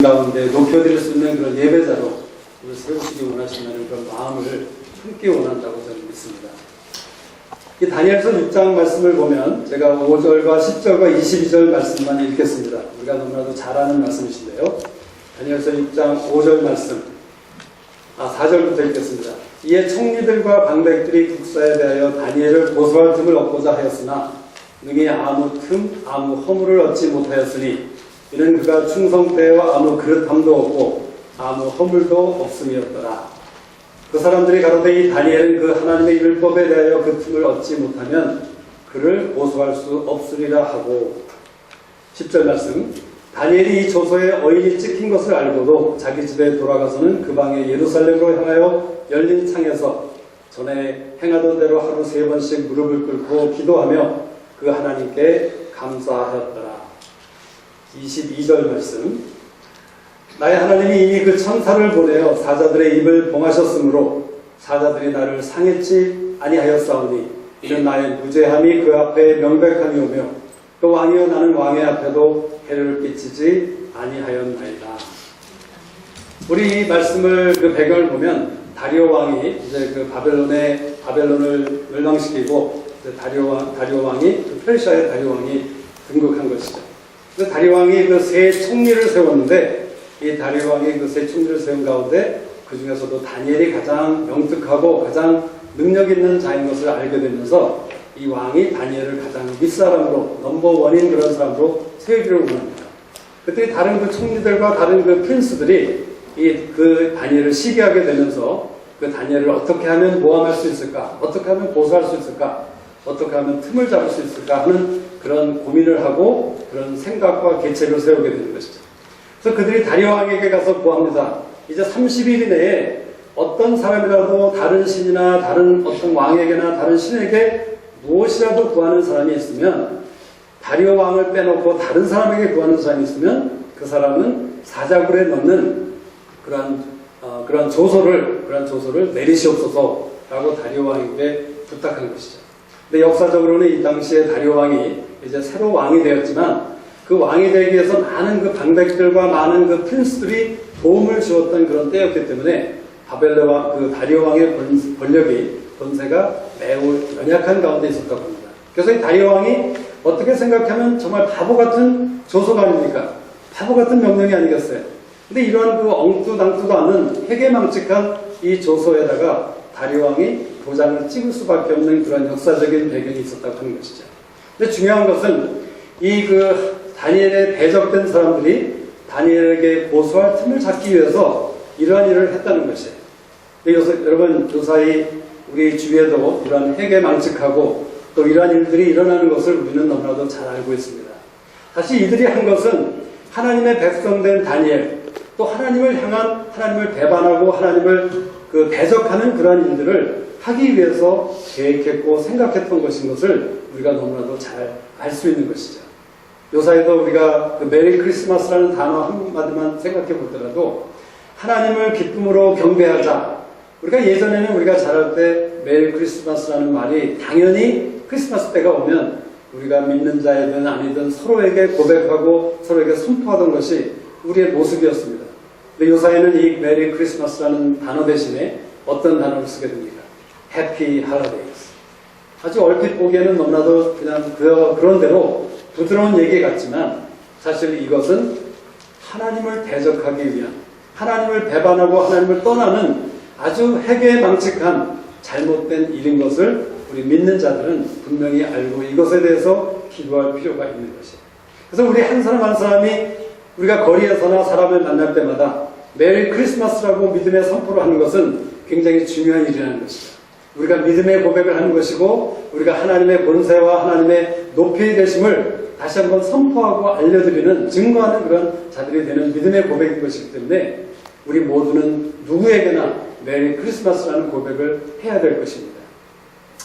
가운데 높여드릴 수 있는 그런 예배자로 세우시기 원하신다는 그런 마음을 함께 원한다고 저는 믿습니다. 이 다니엘서 6장 말씀을 보면 제가 5절과 10절과 22절 말씀만 읽겠습니다. 우리가 너무나도 잘 아는 말씀이신데요. 다니엘서 6장 5절 말씀, 4절부터 읽겠습니다. 이에 총리들과 방백들이 국사에 대하여 다니엘을 고소할 틈을 얻고자 하였으나 능히 아무 틈, 아무 허물을 얻지 못하였으니 이는 그가 충성되어 아무 그릇함도 없고 아무 허물도 없음이었더라. 그 사람들이 가로되 이 다니엘은 그 하나님의 율법에 대하여 그 틈을 얻지 못하면 그를 고소할 수 없으리라 하고. 10절 말씀, 다니엘이 이 조서에 어인이 찍힌 것을 알고도 자기 집에 돌아가서는 그 방에 예루살렘으로 향하여 열린 창에서 전에 행하던 대로 하루 3번씩 무릎을 꿇고 기도하며 그 하나님께 감사하였더라. 22절 말씀, 나의 하나님이 이미 그 천사를 보내어 사자들의 입을 봉하셨으므로 사자들이 나를 상했지 아니하였사오니 이는 나의 무죄함이 그 앞에 명백함이 오며 또 왕이여 나는 왕의 앞에도 해를 끼치지 아니하였나이다. 우리 이 말씀을 그 배경을 보면 다리오 왕이 이제 그 바벨론을 멸망시키고 다리오 왕이 페르시아의 다리오 왕이 등극한 것이죠. 그래서 다리오 왕이 그 세 총리를 세웠는데 이 다리오 왕이 그 세 총리를 세운 가운데 그 중에서도 다니엘이 가장 명특하고 가장 능력 있는 자인 것을 알게 되면서 이 왕이 다니엘을 가장 윗사람으로 넘버원인 그런 사람으로 세우기를 원합니다. 그때 다른 그 총리들과 다른 그 프린스들이 그 다니엘을 시기하게 되면서 그 다니엘을 어떻게 하면 모함할 수 있을까? 어떻게 하면 고소할 수 있을까? 어떻게 하면 틈을 잡을 수 있을까? 하는 그런 고민을 하고 그런 생각과 계책을 세우게 되는 것이죠. 그래서 그들이 다리오 왕에게 가서 구합니다. 이제 30일 이내에 어떤 사람이라도 다른 신이나 다른 어떤 왕에게나 다른 신에게 무엇이라도 구하는 사람이 있으면 다리오 왕을 빼놓고 다른 사람에게 구하는 사람이 있으면 그 사람은 사자굴에 넣는 그런 조서를 내리시옵소서라고 다리오 왕에게 부탁한 것이죠. 근데 역사적으로는 이 당시에 다리오 왕이 이제 새로 왕이 되었지만 그 왕이 되기 위해서 많은 그 방백들과 많은 그 프린스들이 도움을 주었던 그런 때였기 때문에 그 다리오 왕의 권세가 매우 연약한 가운데 있었다고 합니다. 그래서 이 다리오 왕이 어떻게 생각하면 정말 바보 같은 조서가 아닙니까? 바보 같은 명령이 아니겠어요? 근데 이러한 그 엉뚱당투도 않은 회개망측한 이 조서에다가 다리오 왕이 도장을 찍을 수밖에 없는 그런 역사적인 배경이 있었다고 하는 것이죠. 근데 중요한 것은 이 그 다니엘에 대적된 사람들이 다니엘에게 고소할 틈을 잡기 위해서 이러한 일을 했다는 것이에요. 여러분, 요사이 우리 주위에도 이러한 회개망측하고 또 이러한 일들이 일어나는 것을 우리는 너무나도 잘 알고 있습니다. 사실 이들이 한 것은 하나님의 백성된 다니엘, 또 하나님을 향한 하나님을 배반하고 하나님을 그 대적하는 그러한 일들을 하기 위해서 계획했고 생각했던 것인 것을 우리가 너무나도 잘 알 수 있는 것이죠. 요사이도 우리가 그 메리 크리스마스라는 단어 한마디만 생각해 보더라도 하나님을 기쁨으로 경배하자. 우리가 예전에는 우리가 자랄 때 메리 크리스마스라는 말이 당연히 크리스마스 때가 오면 우리가 믿는 자이든 아니든 서로에게 고백하고 서로에게 선포하던 것이 우리의 모습이었습니다. 근데 요사이는 이 메리 크리스마스라는 단어 대신에 어떤 단어를 쓰게 됩니까? 해피 할러데이스. 아주 얼핏 보기에는 너무나도 그냥 그런 대로 부드러운 얘기 같지만 사실 이것은 하나님을 대적하기 위한, 하나님을 배반하고 하나님을 떠나는 아주 회개망측한 잘못된 일인 것을 우리 믿는 자들은 분명히 알고 이것에 대해서 기도할 필요가 있는 것이에요. 그래서 우리 한 사람 한 사람이 우리가 거리에서나 사람을 만날 때마다 메리 크리스마스라고 믿음의 선포를 하는 것은 굉장히 중요한 일이라는 것이죠. 우리가 믿음의 고백을 하는 것이고 우리가 하나님의 본세와 하나님의 높이 되심을 다시 한번 선포하고 알려드리는, 증거하는 그런 자들이 되는 믿음의 고백인 것이기 때문에 우리 모두는 누구에게나 메리 크리스마스라는 고백을 해야 될 것입니다.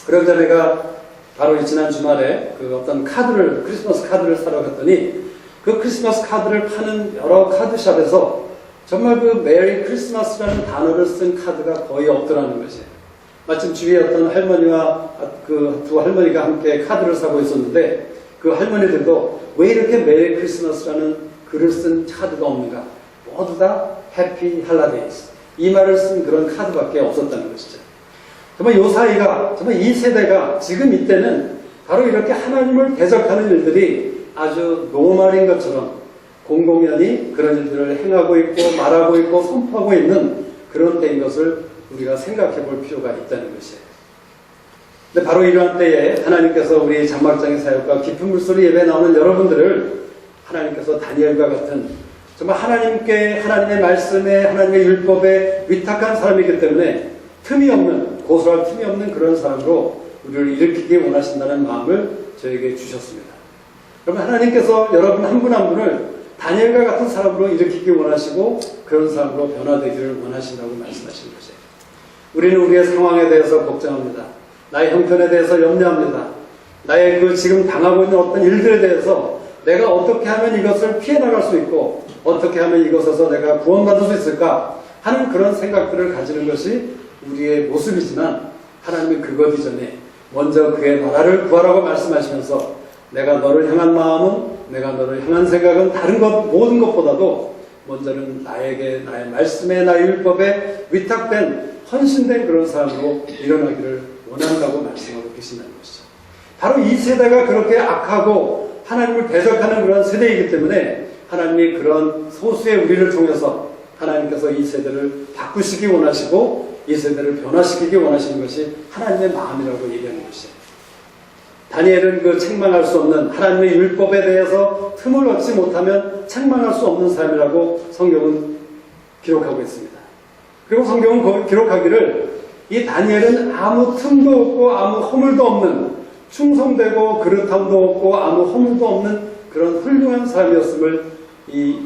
그러자 내가 바로 지난 주말에 그 어떤 크리스마스 카드를 사러 갔더니 그 크리스마스 카드를 파는 여러 카드샵에서 정말 그 메리 크리스마스라는 단어를 쓴 카드가 거의 없더라는 것이에요. 마침 주위에 어떤 할머니와 그 두 할머니가 함께 카드를 사고 있었는데 그 할머니들도 왜 이렇게 메리 크리스마스라는 글을 쓴 카드가 없는가? 모두 다 해피 할라데이스. 이 말을 쓴 그런 카드밖에 없었다는 것이죠. 정말 요 사이가, 정말 이 세대가 지금 이때는 바로 이렇게 하나님을 대적하는 일들이 아주 노말인 것처럼 공공연히 그런 일들을 행하고 있고 말하고 있고 선포하고 있는 그런 때인 것을 우리가 생각해 볼 필요가 있다는 것이에요. 근데 바로 이러한 때에 하나님께서 우리 장막장의 사역과 깊은 물소리 예배에 나오는 여러분들을 하나님께서 다니엘과 같은 정말 하나님께, 하나님의 말씀에, 하나님의 율법에 위탁한 사람이기 때문에 틈이 없는, 고소할 틈이 없는 그런 사람으로 우리를 일으키기 원하신다는 마음을 저에게 주셨습니다. 여러분, 하나님께서 여러분 한 분 한 분을 다니엘과 같은 사람으로 일으키기 원하시고 그런 사람으로 변화되기를 원하신다고 말씀하신 것이에요. 우리는 우리의 상황에 대해서 걱정합니다. 나의 형편에 대해서 염려합니다. 나의 그 지금 당하고 있는 어떤 일들에 대해서 내가 어떻게 하면 이것을 피해 나갈 수 있고 어떻게 하면 이것에서 내가 구원받을 수 있을까 하는 그런 생각들을 가지는 것이 우리의 모습이지만 하나님은 그것 이전에 먼저 그의 나라를 구하라고 말씀하시면서 내가 너를 향한 마음은, 내가 너를 향한 생각은 다른 것, 모든 것보다도 먼저는 나에게, 나의 말씀에, 나의 율법에 위탁된, 헌신된 그런 사람으로 일어나기를 원한다고 말씀하고 계신다는 것이죠. 바로 이 세대가 그렇게 악하고 하나님을 대적하는 그런 세대이기 때문에 하나님이 그런 소수의 우리를 통해서 하나님께서 이 세대를 바꾸시기 원하시고 이 세대를 변화시키기 원하시는 것이 하나님의 마음이라고 얘기하는 것이에요. 다니엘은 그 책망할 수 없는 하나님의 율법에 대해서 틈을 얻지 못하면 책망할 수 없는 사람이라고 성경은 기록하고 있습니다. 그리고 성경은 기록하기를 이 다니엘은 아무 틈도 없고 아무 허물도 없는 충성되고 그릇함도 없고 아무 허물도 없는 그런 훌륭한 사람이었음을 이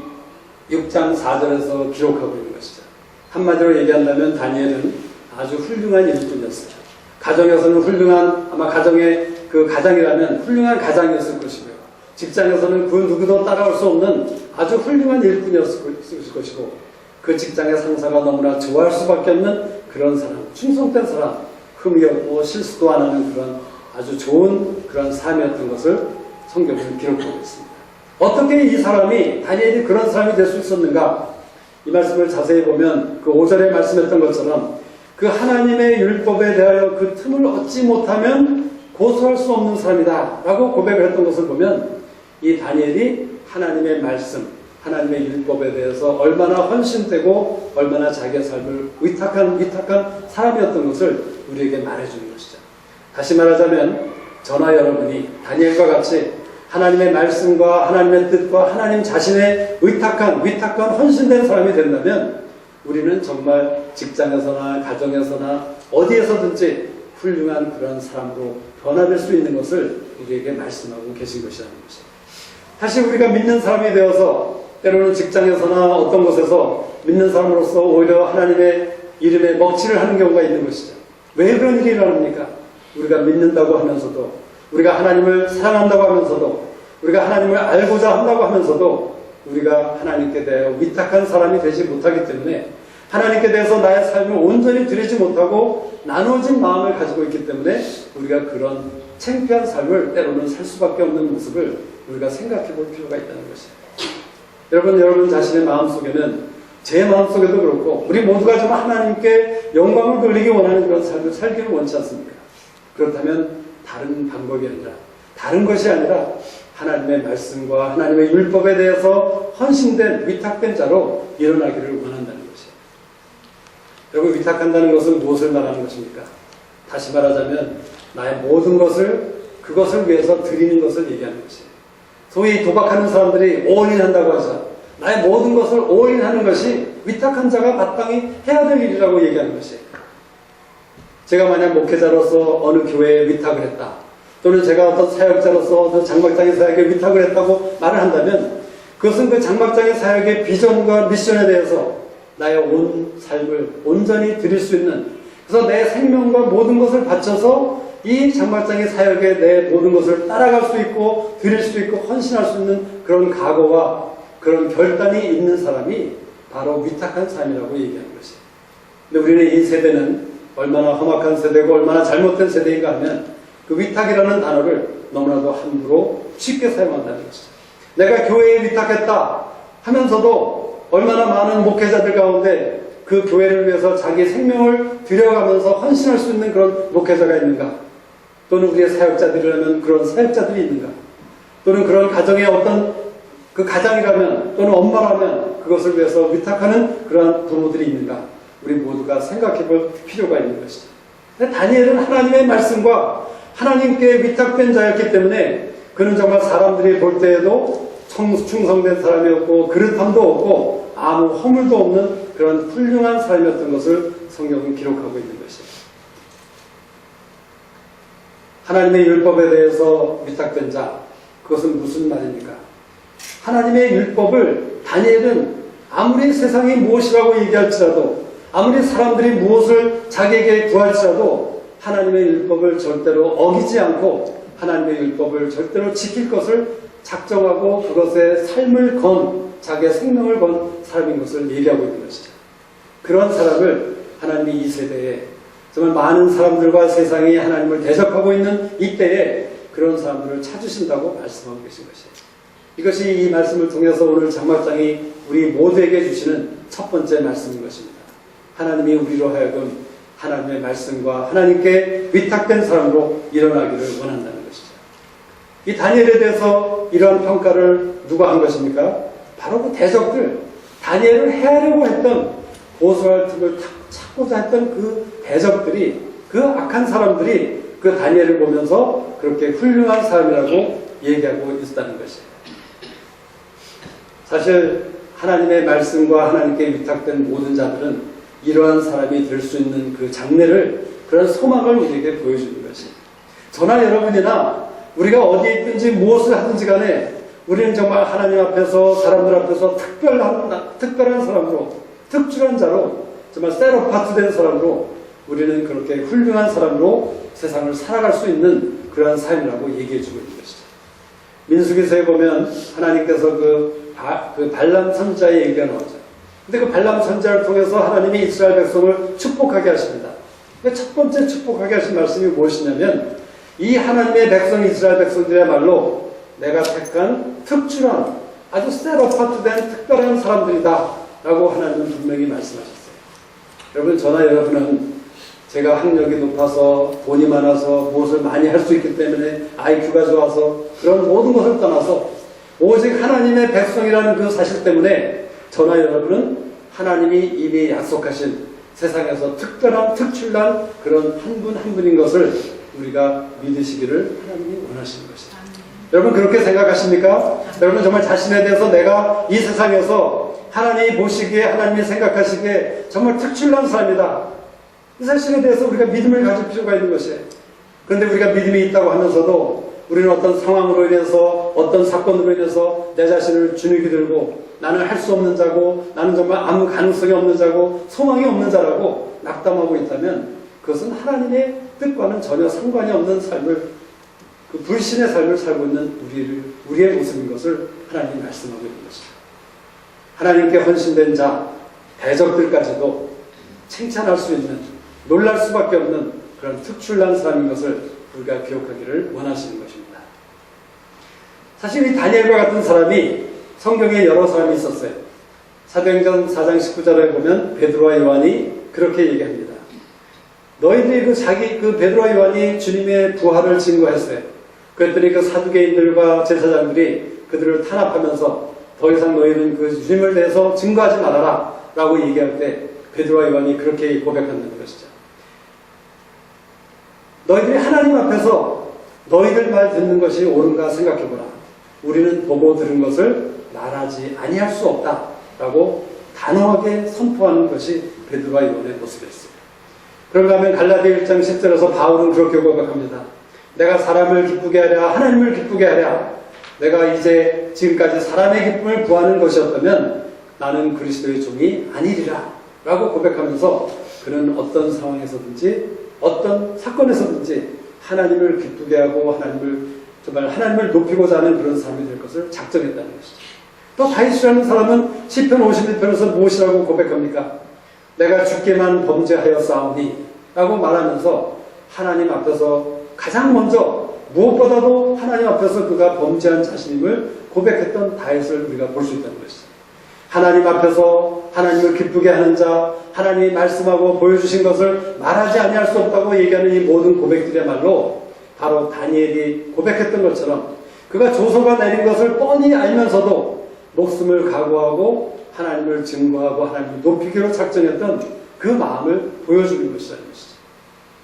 6장 4절에서 기록하고 있는 것이죠. 한마디로 얘기한다면 다니엘은 아주 훌륭한 일꾼이었어요. 가정에서는 훌륭한, 아마 가정의 그 가장이라면 훌륭한 가장이었을 것이고요. 직장에서는 그 누구도 따라올 수 없는 아주 훌륭한 일꾼이었을 것이고 그 직장의 상사가 너무나 좋아할 수밖에 없는 그런 사람, 충성된 사람, 흠이 없고 실수도 안 하는 그런 아주 좋은 그런 삶이었던 것을 성경은 기록하고 있습니다. 어떻게 이 사람이, 다니엘이 그런 사람이 될 수 있었는가? 이 말씀을 자세히 보면 그 5절에 말씀했던 것처럼 그 하나님의 율법에 대하여 그 틈을 얻지 못하면 고소할 수 없는 사람이다 라고 고백을 했던 것을 보면 이 다니엘이 하나님의 말씀, 하나님의 율법에 대해서 얼마나 헌신되고 얼마나 자기의 삶을 위탁한 사람이었던 것을 우리에게 말해주는 것이죠. 다시 말하자면 저나 여러분이 다니엘과 같이 하나님의 말씀과 하나님의 뜻과 하나님 자신의 위탁한 헌신된 사람이 된다면 우리는 정말 직장에서나 가정에서나 어디에서든지 훌륭한 그런 사람으로 변화될 수 있는 것을 우리에게 말씀하고 계신 것이라는 것이에요. 사실 우리가 믿는 사람이 되어서 때로는 직장에서나 어떤 곳에서 믿는 사람으로서 오히려 하나님의 이름에 먹칠을 하는 경우가 있는 것이죠. 왜 그런 일이 일어납니까? 우리가 믿는다고 하면서도, 우리가 하나님을 사랑한다고 하면서도, 우리가 하나님을 알고자 한다고 하면서도 우리가 하나님께 대하여 위탁한 사람이 되지 못하기 때문에 하나님께 대해서 나의 삶을 온전히 드리지 못하고 나눠진 마음을 가지고 있기 때문에 우리가 그런 창피한 삶을 때로는 살 수밖에 없는 모습을 우리가 생각해 볼 필요가 있다는 것이에요. 여러분 자신의 마음속에는, 제 마음속에도 그렇고 우리 모두가 정말 하나님께 영광을 돌리기 원하는 그런 삶을 살기를 원치 않습니까? 그렇다면 다른 방법이 아니라, 다른 것이 아니라 하나님의 말씀과 하나님의 율법에 대해서 헌신된, 위탁된 자로 일어나기를 원한다는 것이에요. 여러분, 위탁한다는 것은 무엇을 말하는 것입니까? 다시 말하자면 나의 모든 것을 그것을 위해서 드리는 것을 얘기하는 것이에요. 소위 도박하는 사람들이 올인한다고 하죠. 나의 모든 것을 올인하는 것이 위탁한 자가 마땅히 해야 될 일이라고 얘기하는 것이에요. 제가 만약 목회자로서 어느 교회에 위탁을 했다, 또는 제가 어떤 사역자로서 어떤 장막장의 사역에 위탁을 했다고 말을 한다면 그것은 그 장막장의 사역의 비전과 미션에 대해서 나의 온 삶을 온전히 드릴 수 있는, 그래서 내 생명과 모든 것을 바쳐서 이 장막장의 사역에 내 모든 것을 따라갈 수 있고 드릴 수 있고 헌신할 수 있는 그런 각오와 그런 결단이 있는 사람이 바로 위탁한 삶이라고 얘기하는 것이에요. 근데 우리는 이 세대는 얼마나 험악한 세대고 얼마나 잘못된 세대인가 하면 그 위탁이라는 단어를 너무나도 함부로 쉽게 사용한다는 것이죠. 내가 교회에 위탁했다 하면서도 얼마나 많은 목회자들 가운데 그 교회를 위해서 자기 생명을 들여가면서 헌신할 수 있는 그런 목회자가 있는가? 또는 우리의 사역자들이라면 그런 사역자들이 있는가? 또는 그런 가정의 어떤 그 가장이라면 또는 엄마라면 그것을 위해서 위탁하는 그러한 부모들이 있는가? 우리 모두가 생각해 볼 필요가 있는 것이죠. 근데 다니엘은 하나님의 말씀과 하나님께 위탁된 자였기 때문에 그는 정말 사람들이 볼 때에도 충성된 사람이었고 그릇함도 없고 아무 허물도 없는 그런 훌륭한 사람이었던 것을 성경은 기록하고 있는 것이죠. 하나님의 율법에 대해서 위탁된 자, 그것은 무슨 말입니까? 하나님의 율법을 다니엘은 아무리 세상이 무엇이라고 얘기할지라도 아무리 사람들이 무엇을 자기에게 구할지라도 하나님의 율법을 절대로 어기지 않고 하나님의 율법을 절대로 지킬 것을 작정하고 그것에 삶을 건 자기의 생명을 건 사람인 것을 얘기하고 있는 것이죠. 그런 사람을 하나님이 이 세대에 정말 많은 사람들과 세상이 하나님을 대적하고 있는 이때에 그런 사람들을 찾으신다고 말씀하고 계신 것이에요. 이것이 이 말씀을 통해서 오늘 장막장이 우리 모두에게 주시는 첫 번째 말씀인 것입니다. 하나님이 우리로 하여금 하나님의 말씀과 하나님께 위탁된 사람으로 일어나기를 원한다는 것이죠. 이 다니엘에 대해서 이러한 평가를 누가 한 것입니까? 바로 그 대적들, 다니엘을 해하려고 했던 고소할 틈을 찾고자 했던 그 대적들이, 그 악한 사람들이 그 다니엘을 보면서 그렇게 훌륭한 사람이라고 얘기하고 있다는 것이에요. 사실 하나님의 말씀과 하나님께 위탁된 모든 자들은 이러한 사람이 될 수 있는 그 장래를, 그런 소망을 우리에게 보여주는 것이에요. 저나 여러분이나 우리가 어디에 있든지 무엇을 하든지 간에 우리는 정말 하나님 앞에서 사람들 앞에서 특별한 사람으로, 특출한 자로, 정말 셋어파트된 사람으로 우리는 그렇게 훌륭한 사람으로 세상을 살아갈 수 있는 그러한 삶이라고 얘기해주고 있는 것이죠. 민수기서에 보면 하나님께서 그 발람 선지자의 얘기가 나오죠. 근데 그 발람 선지자를 통해서 하나님이 이스라엘 백성을 축복하게 하십니다. 첫 번째 축복하게 하신 말씀이 무엇이냐면 이 하나님의 백성 이스라엘 백성들이야말로 내가 택한 특출한 아주 셋어파트된 특별한 사람들이다 라고 하나님은 분명히 말씀하셨어요. 여러분, 저나 여러분은 제가 학력이 높아서 돈이 많아서 무엇을 많이 할 수 있기 때문에 IQ가 좋아서 그런 모든 것을 떠나서 오직 하나님의 백성이라는 그 사실 때문에 저나 여러분은 하나님이 이미 약속하신 세상에서 특별한 특출난 그런 한 분 한 분인 것을 우리가 믿으시기를 하나님이 원하시는 것입니다. 여러분 그렇게 생각하십니까? 여러분 정말 자신에 대해서 내가 이 세상에서 하나님이 보시기에 하나님이 생각하시기에 정말 특출난 사람이다. 이 사실에 대해서 우리가 믿음을 가질 필요가 있는 것이에요. 그런데 우리가 믿음이 있다고 하면서도 우리는 어떤 상황으로 인해서 어떤 사건으로 인해서 내 자신을 주눅이 들고 나는 할 수 없는 자고 나는 정말 아무 가능성이 없는 자고 소망이 없는 자라고 낙담하고 있다면 그것은 하나님의 뜻과는 전혀 상관이 없는 삶을, 그 불신의 삶을 살고 있는 우리의 모습인 것을 하나님이 말씀하고 있는 것이죠. 하나님께 헌신된 자, 대적들까지도 칭찬할 수 있는, 놀랄 수밖에 없는 그런 특출난 사람인 것을 우리가 기억하기를 원하시는 것입니다. 사실 이 다니엘과 같은 사람이 성경에 여러 사람이 있었어요. 사도행전 4장 19절에 보면 베드로와 요한이 그렇게 얘기합니다. 너희들이 그 베드로와 요한이 주님의 부활을 증거했어요. 그랬더니 그 사두개인들과 제사장들이 그들을 탄압하면서 더 이상 너희는 그 주님을 대해서 증거하지 말아라 라고 얘기할 때 베드로와 요한이 그렇게 고백한다는 것이죠. 너희들이 하나님 앞에서 너희들 말 듣는 것이 옳은가 생각해보라. 우리는 보고 들은 것을 말하지 아니할 수 없다 라고 단호하게 선포하는 것이 베드로와 요한의 모습이었습니다. 그런가 하면 갈라디아 1장 10절에서 바울은 그렇게 고백합니다. 내가 사람을 기쁘게 하랴 하나님을 기쁘게 하랴. 내가 이제 지금까지 사람의 기쁨을 구하는 것이었다면 나는 그리스도의 종이 아니리라 라고 고백하면서 그는 어떤 상황에서든지 어떤 사건에서든지 하나님을 기쁘게 하고 하나님을 높이고자 하는 그런 삶이 될 것을 작정했다는 것이죠. 또 다윗이라는 사람은 시편 51편에서 무엇이라고 고백합니까? 내가 주께만 범죄하여 싸우니 라고 말하면서 하나님 앞에서 가장 먼저 무엇보다도 하나님 앞에서 그가 범죄한 자신임을 고백했던 다윗을 우리가 볼 수 있다는 것이죠. 하나님 앞에서 하나님을 기쁘게 하는 자, 하나님이 말씀하고 보여주신 것을 말하지 아니할 수 없다고 얘기하는 이 모든 고백들이야말로 바로 다니엘이 고백했던 것처럼 그가 조서가 내린 것을 뻔히 알면서도 목숨을 각오하고 하나님을 증거하고 하나님을 높이기로 작정했던 그 마음을 보여주는 것이라는 것이죠.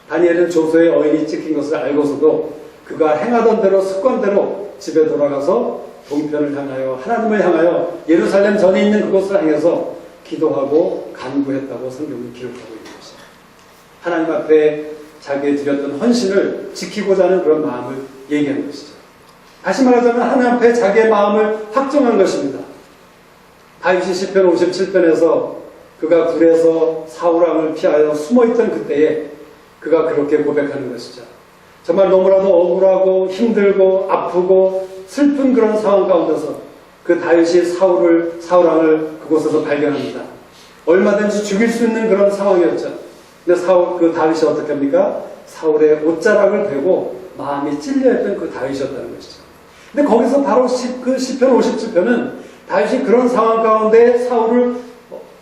다니엘은 조서의 어인이 찍힌 것을 알고서도 그가 행하던 대로 습관대로 집에 돌아가서 동편을 향하여 하나님을 향하여 예루살렘 전에 있는 그곳을 향해서 기도하고 간구했다고 성경은 기록하고 있는 것입니다. 하나님 앞에 자기의 드렸던 헌신을 지키고자 하는 그런 마음을 얘기한 것이죠. 다시 말하자면 하나님 앞에 자기의 마음을 확정한 것입니다. 다윗이 시편 57편에서 그가 굴에서 사울왕을 피하여 숨어있던 그때에 그가 그렇게 고백하는 것이죠. 정말 너무나도 억울하고 힘들고 아프고 슬픈 그런 상황 가운데서 그 다윗이 사울왕을 그곳에서 발견합니다. 얼마든지 죽일 수 있는 그런 상황이었죠. 근데 그 다윗이 어떻게 합니까? 사울의 옷자락을 베고 마음이 찔려했던 그 다윗이었다는 것이죠. 근데 거기서 바로 그 시편 57편은 다윗이 그런 상황 가운데 사울을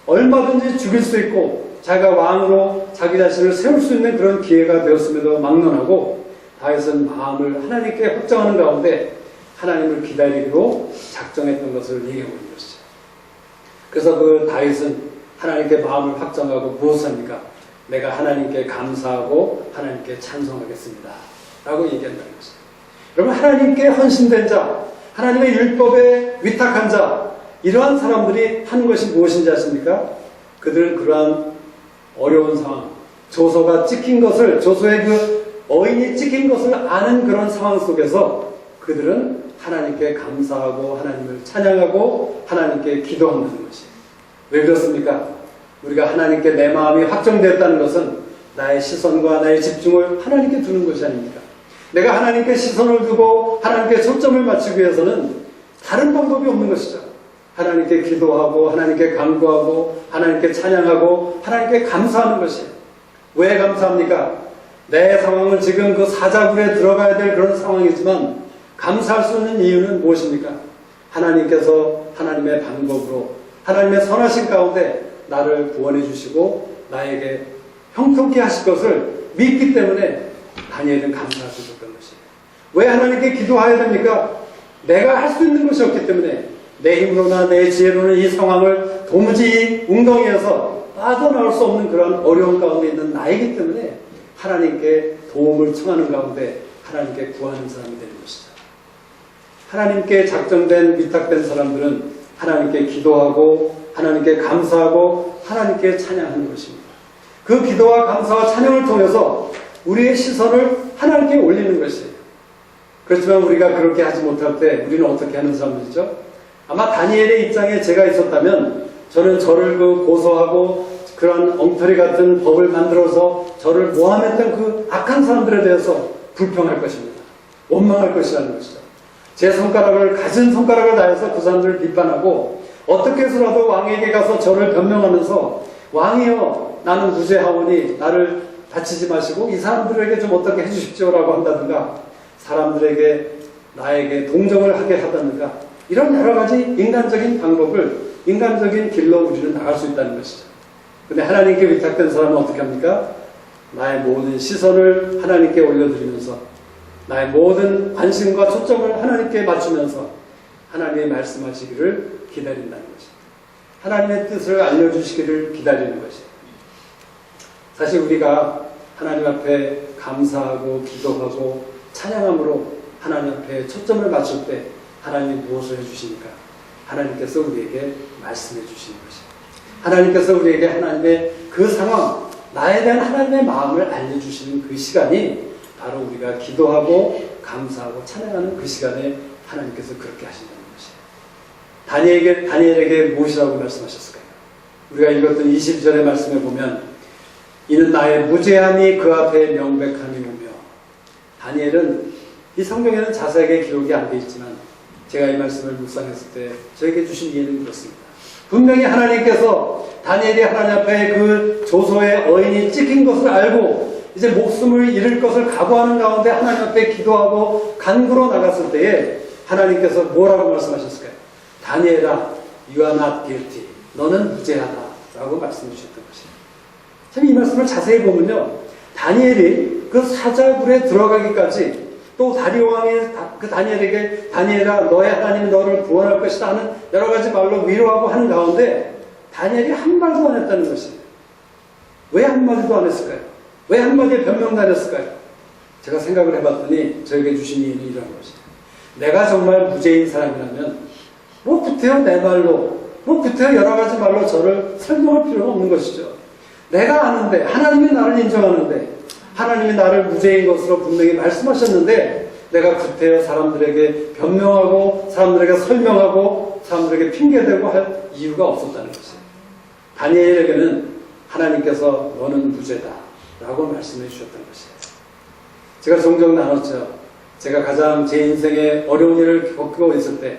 얼마든지 죽일 수 있고 자기가 왕으로 자기 자신을 세울 수 있는 그런 기회가 되었음에도 막론하고 다윗은 마음을 하나님께 확정하는 가운데 하나님을 기다리기로 작정했던 것을 얘기하고 있는 것이죠. 그래서 그 다윗은 하나님께 마음을 확정하고 무엇을 합니까? 내가 하나님께 감사하고 하나님께 찬송하겠습니다 라고 얘기한다는 것이죠. 여러분, 하나님께 헌신된 자, 하나님의 율법에 위탁한 자, 이러한 사람들이 하는 것이 무엇인지 아십니까? 그들은 그러한 어려운 상황, 조서가 찍힌 것을, 조서의 그 어인이 찍힌 것을 아는 그런 상황 속에서 그들은 하나님께 감사하고 하나님을 찬양하고 하나님께 기도한다는 것이. 왜 그렇습니까? 우리가 하나님께 내 마음이 확정되었다는 것은 나의 시선과 나의 집중을 하나님께 두는 것이 아닙니까? 내가 하나님께 시선을 두고 하나님께 초점을 맞추기 위해서는 다른 방법이 없는 것이죠. 하나님께 기도하고 하나님께 간구하고 하나님께 찬양하고 하나님께 감사하는 것이에요. 왜 감사합니까? 내 상황은 지금 그 사자굴에 들어가야 될 그런 상황이지만 감사할 수 있는 이유는 무엇입니까? 하나님께서 하나님의 방법으로 하나님의 선하신 가운데 나를 구원해 주시고 나에게 형통케 하실 것을 믿기 때문에 다니엘은 감사할 수 있었던 것이에요. 왜 하나님께 기도해야 됩니까? 내가 할 수 있는 것이 없기 때문에 내 힘으로나 내 지혜로는 이 상황을 도무지 웅덩이에서 빠져나올 수 없는 그런 어려운 가운데 있는 나이기 때문에 하나님께 도움을 청하는 가운데 하나님께 구하는 사람이 되는 것이죠. 하나님께 작정된 위탁된 사람들은 하나님께 기도하고 하나님께 감사하고 하나님께 찬양하는 것입니다. 그 기도와 감사와 찬양을 통해서 우리의 시선을 하나님께 올리는 것이에요. 그렇지만 우리가 그렇게 하지 못할 때 우리는 어떻게 하는 사람들이죠? 아마 다니엘의 입장에 제가 있었다면 저는 저를 그 고소하고 그런 엉터리 같은 법을 만들어서 저를 모함했던 그 악한 사람들에 대해서 불평할 것입니다. 원망할 것이라는 것이죠. 제 손가락을 가진 손가락을 다해서 그 사람들을 비판하고 어떻게 해서라도 왕에게 가서 저를 변명하면서 왕이여 나는 무죄하오니 나를 다치지 마시고 이 사람들에게 좀 어떻게 해주십시오라고 한다든가 사람들에게 나에게 동정을 하게 하다든가 이런 여러 가지 인간적인 방법을 인간적인 길로 우리는 나갈 수 있다는 것이죠. 근데 하나님께 위탁된 사람은 어떻게 합니까? 나의 모든 시선을 하나님께 올려드리면서 나의 모든 관심과 초점을 하나님께 맞추면서 하나님의 말씀하시기를 기다린다는 것입니다. 하나님의 뜻을 알려주시기를 기다리는 것입니다. 사실 우리가 하나님 앞에 감사하고 기도하고 찬양함으로 하나님 앞에 초점을 맞출 때 하나님이 무엇을 해주시니까? 하나님께서 우리에게 말씀해 주시는 것입니다. 하나님께서 우리에게 하나님의 그 상황, 나에 대한 하나님의 마음을 알려주시는 그 시간이 바로 우리가 기도하고 감사하고 찬양하는 그 시간에 하나님께서 그렇게 하신다는 것이에요. 다니엘에게 무엇이라고 말씀하셨을까요? 우리가 읽었던 22절의 말씀에 보면 이는 나의 무죄함이 그 앞에 명백함이 오며 다니엘은 이 성경에는 자세하게 기록이 안 되어 있지만 제가 이 말씀을 묵상했을 때 저에게 주신 이해는 그렇습니다. 분명히 하나님께서 다니엘이 하나님 앞에 그 조서의 어인이 찍힌 것을 알고 이제 목숨을 잃을 것을 각오하는 가운데 하나님 앞에 기도하고 간구로 나갔을 때에 하나님께서 뭐라고 말씀하셨을까요? 다니엘아 You are not guilty. 너는 무죄하다. 라고 말씀해 주셨던 것이에요. 참 이 말씀을 자세히 보면요. 다니엘이 그 사자굴에 들어가기까지 또 다리오 왕이 그 다니엘에게 다니엘아 너의 하나님이 너를 구원할 것이다 하는 여러 가지 말로 위로하고 하는 가운데 다니엘이 한 말도 안 했다는 것이에요. 왜 한마디도 안 했을까요? 왜 한마디에 변명도 안 했을까요? 제가 생각을 해봤더니 저에게 주신 이유는 이런 것이에요. 내가 정말 무죄인 사람이라면 뭐 구태여 내 말로 뭐 구태여 여러 가지 말로 저를 설명할 필요는 없는 것이죠. 내가 아는데 하나님이 나를 인정하는데 하나님이 나를 무죄인 것으로 분명히 말씀하셨는데 내가 구태여 사람들에게 변명하고 사람들에게 설명하고 사람들에게 핑계대고 할 이유가 없었다는 것이에요. 다니엘에게는 하나님께서 너는 무죄다 라고 말씀해 주셨던 것이에요. 제가 종종 나눴죠. 제가 가장 제 인생에 어려운 일을 겪고 있을 때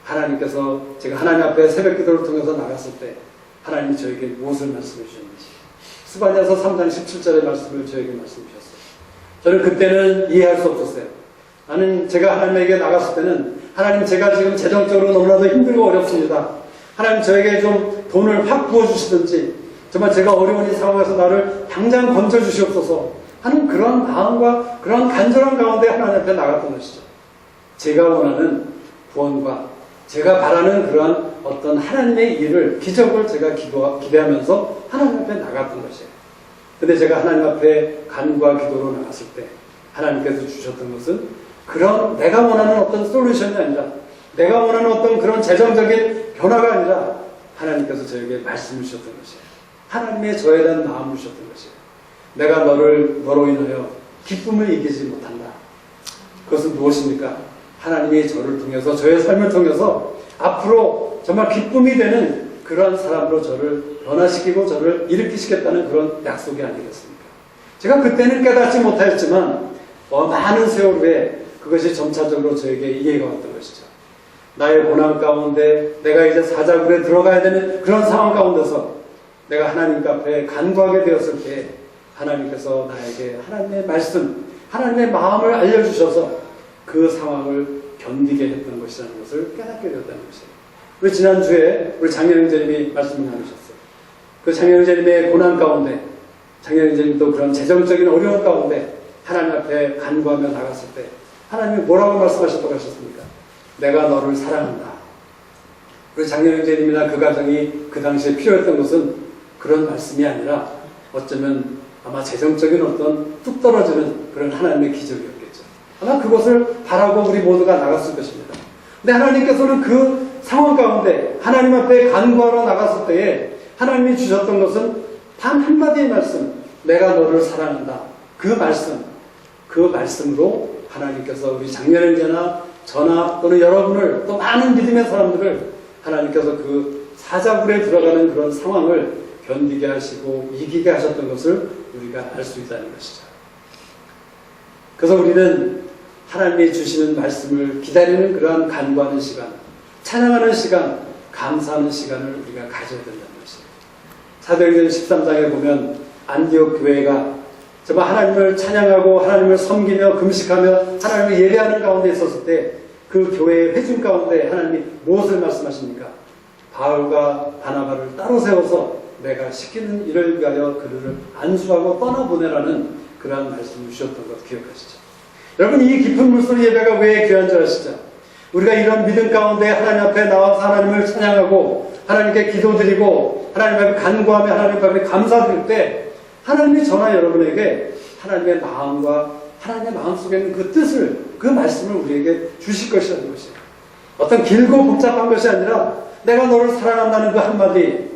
하나님께서 제가 하나님 앞에 새벽 기도를 통해서 나갔을 때 하나님이 저에게 무엇을 말씀해 주셨는지 스바냐서 3장 17절의 말씀을 저에게 말씀해 주셨어요. 저는 그때는 이해할 수 없었어요. 나는 제가 하나님에게 나갔을 때는 하나님 제가 지금 재정적으로 너무나도 힘들고 어렵습니다. 하나님 저에게 좀 돈을 확 부어주시든지 정말 제가 어려운 이 상황에서 나를 당장 건져주시옵소서 하는 그런 마음과 그런 간절한 가운데 하나님 앞에 나갔던 것이죠. 제가 원하는 구원과 제가 바라는 그러한 어떤 하나님의 일을, 기적을 제가 기대하면서 하나님 앞에 나갔던 것이에요. 근데 제가 하나님 앞에 간구와 기도로 나갔을 때 하나님께서 주셨던 것은 그런 내가 원하는 어떤 솔루션이 아니라 내가 원하는 어떤 그런 재정적인 변화가 아니라 하나님께서 저에게 말씀을 주셨던 것이에요. 하나님의 저에 대한 마음을 주셨던 것이에요. 내가 너로 인하여 기쁨을 이기지 못한다. 그것은 무엇입니까? 하나님이 저를 통해서 저의 삶을 통해서 앞으로 정말 기쁨이 되는 그런 사람으로 저를 변화시키고 저를 일으키시겠다는 그런 약속이 아니겠습니까? 제가 그때는 깨닫지 못하였지만 많은 세월 후에 그것이 점차적으로 저에게 이해가 왔던 것이죠. 나의 고난 가운데 내가 이제 사자굴에 들어가야 되는 그런 상황 가운데서 내가 하나님 앞에 간구하게 되었을 때 하나님께서 나에게 하나님의 말씀, 하나님의 마음을 알려주셔서 그 상황을 견디게 했던 것이라는 것을 깨닫게 되었다는 것이에요. 우리 지난주에 우리 장영재님이 말씀을 나누셨어요. 그 장영재님의 고난 가운데 장영재님도 그런 재정적인 어려움 가운데 하나님 앞에 간구하며 나갔을 때 하나님이 뭐라고 말씀하셨다고 하셨습니까? 내가 너를 사랑한다. 우리 장영재님이나 그 가정이 그 당시에 필요했던 것은 그런 말씀이 아니라 어쩌면 아마 재정적인 어떤 뚝 떨어지는 그런 하나님의 기적이었겠죠. 아마 그것을 바라고 우리 모두가 나갔을 것입니다. 근데 하나님께서는 그 상황 가운데 하나님 앞에 간구하러 나갔을 때에 하나님이 주셨던 것은 단 한마디의 말씀, 내가 너를 사랑한다. 그 말씀으로 하나님께서 우리 장년형제나 저나 또는 여러분을 또 많은 믿음의 사람들을 하나님께서 그 사자굴에 들어가는 그런 상황을 견디게 하시고 이기게 하셨던 것을 우리가 알 수 있다는 것이죠. 그래서 우리는 하나님이 주시는 말씀을 기다리는 그러한 간구하는 시간, 찬양하는 시간, 감사하는 시간을 우리가 가져야 된다는 것이에요. 사도행전 13장에 보면 안디옥 교회가 정말 하나님을 찬양하고 하나님을 섬기며 금식하며 하나님을 예배하는 가운데 있었을 때 그 교회의 회중 가운데 하나님이 무엇을 말씀하십니까? 바울과 바나바를 따로 세워서 내가 시키는 일을 위하여 그들을 안수하고 떠나보내라는 그러한 말씀을 주셨던 것 기억하시죠? 여러분, 이 깊은 물소리 예배가 왜 귀한 줄 아시죠? 우리가 이런 믿음 가운데 하나님 앞에 나와서 하나님을 찬양하고 하나님께 기도드리고 하나님 앞에 간구하며 하나님 앞에 감사드릴 때 하나님이 저나 여러분에게 하나님의 마음과 하나님의 마음속에 있는 그 뜻을, 그 말씀을 우리에게 주실 것이라는 것이에요. 어떤 길고 복잡한 것이 아니라 내가 너를 사랑한다는 그 한마디,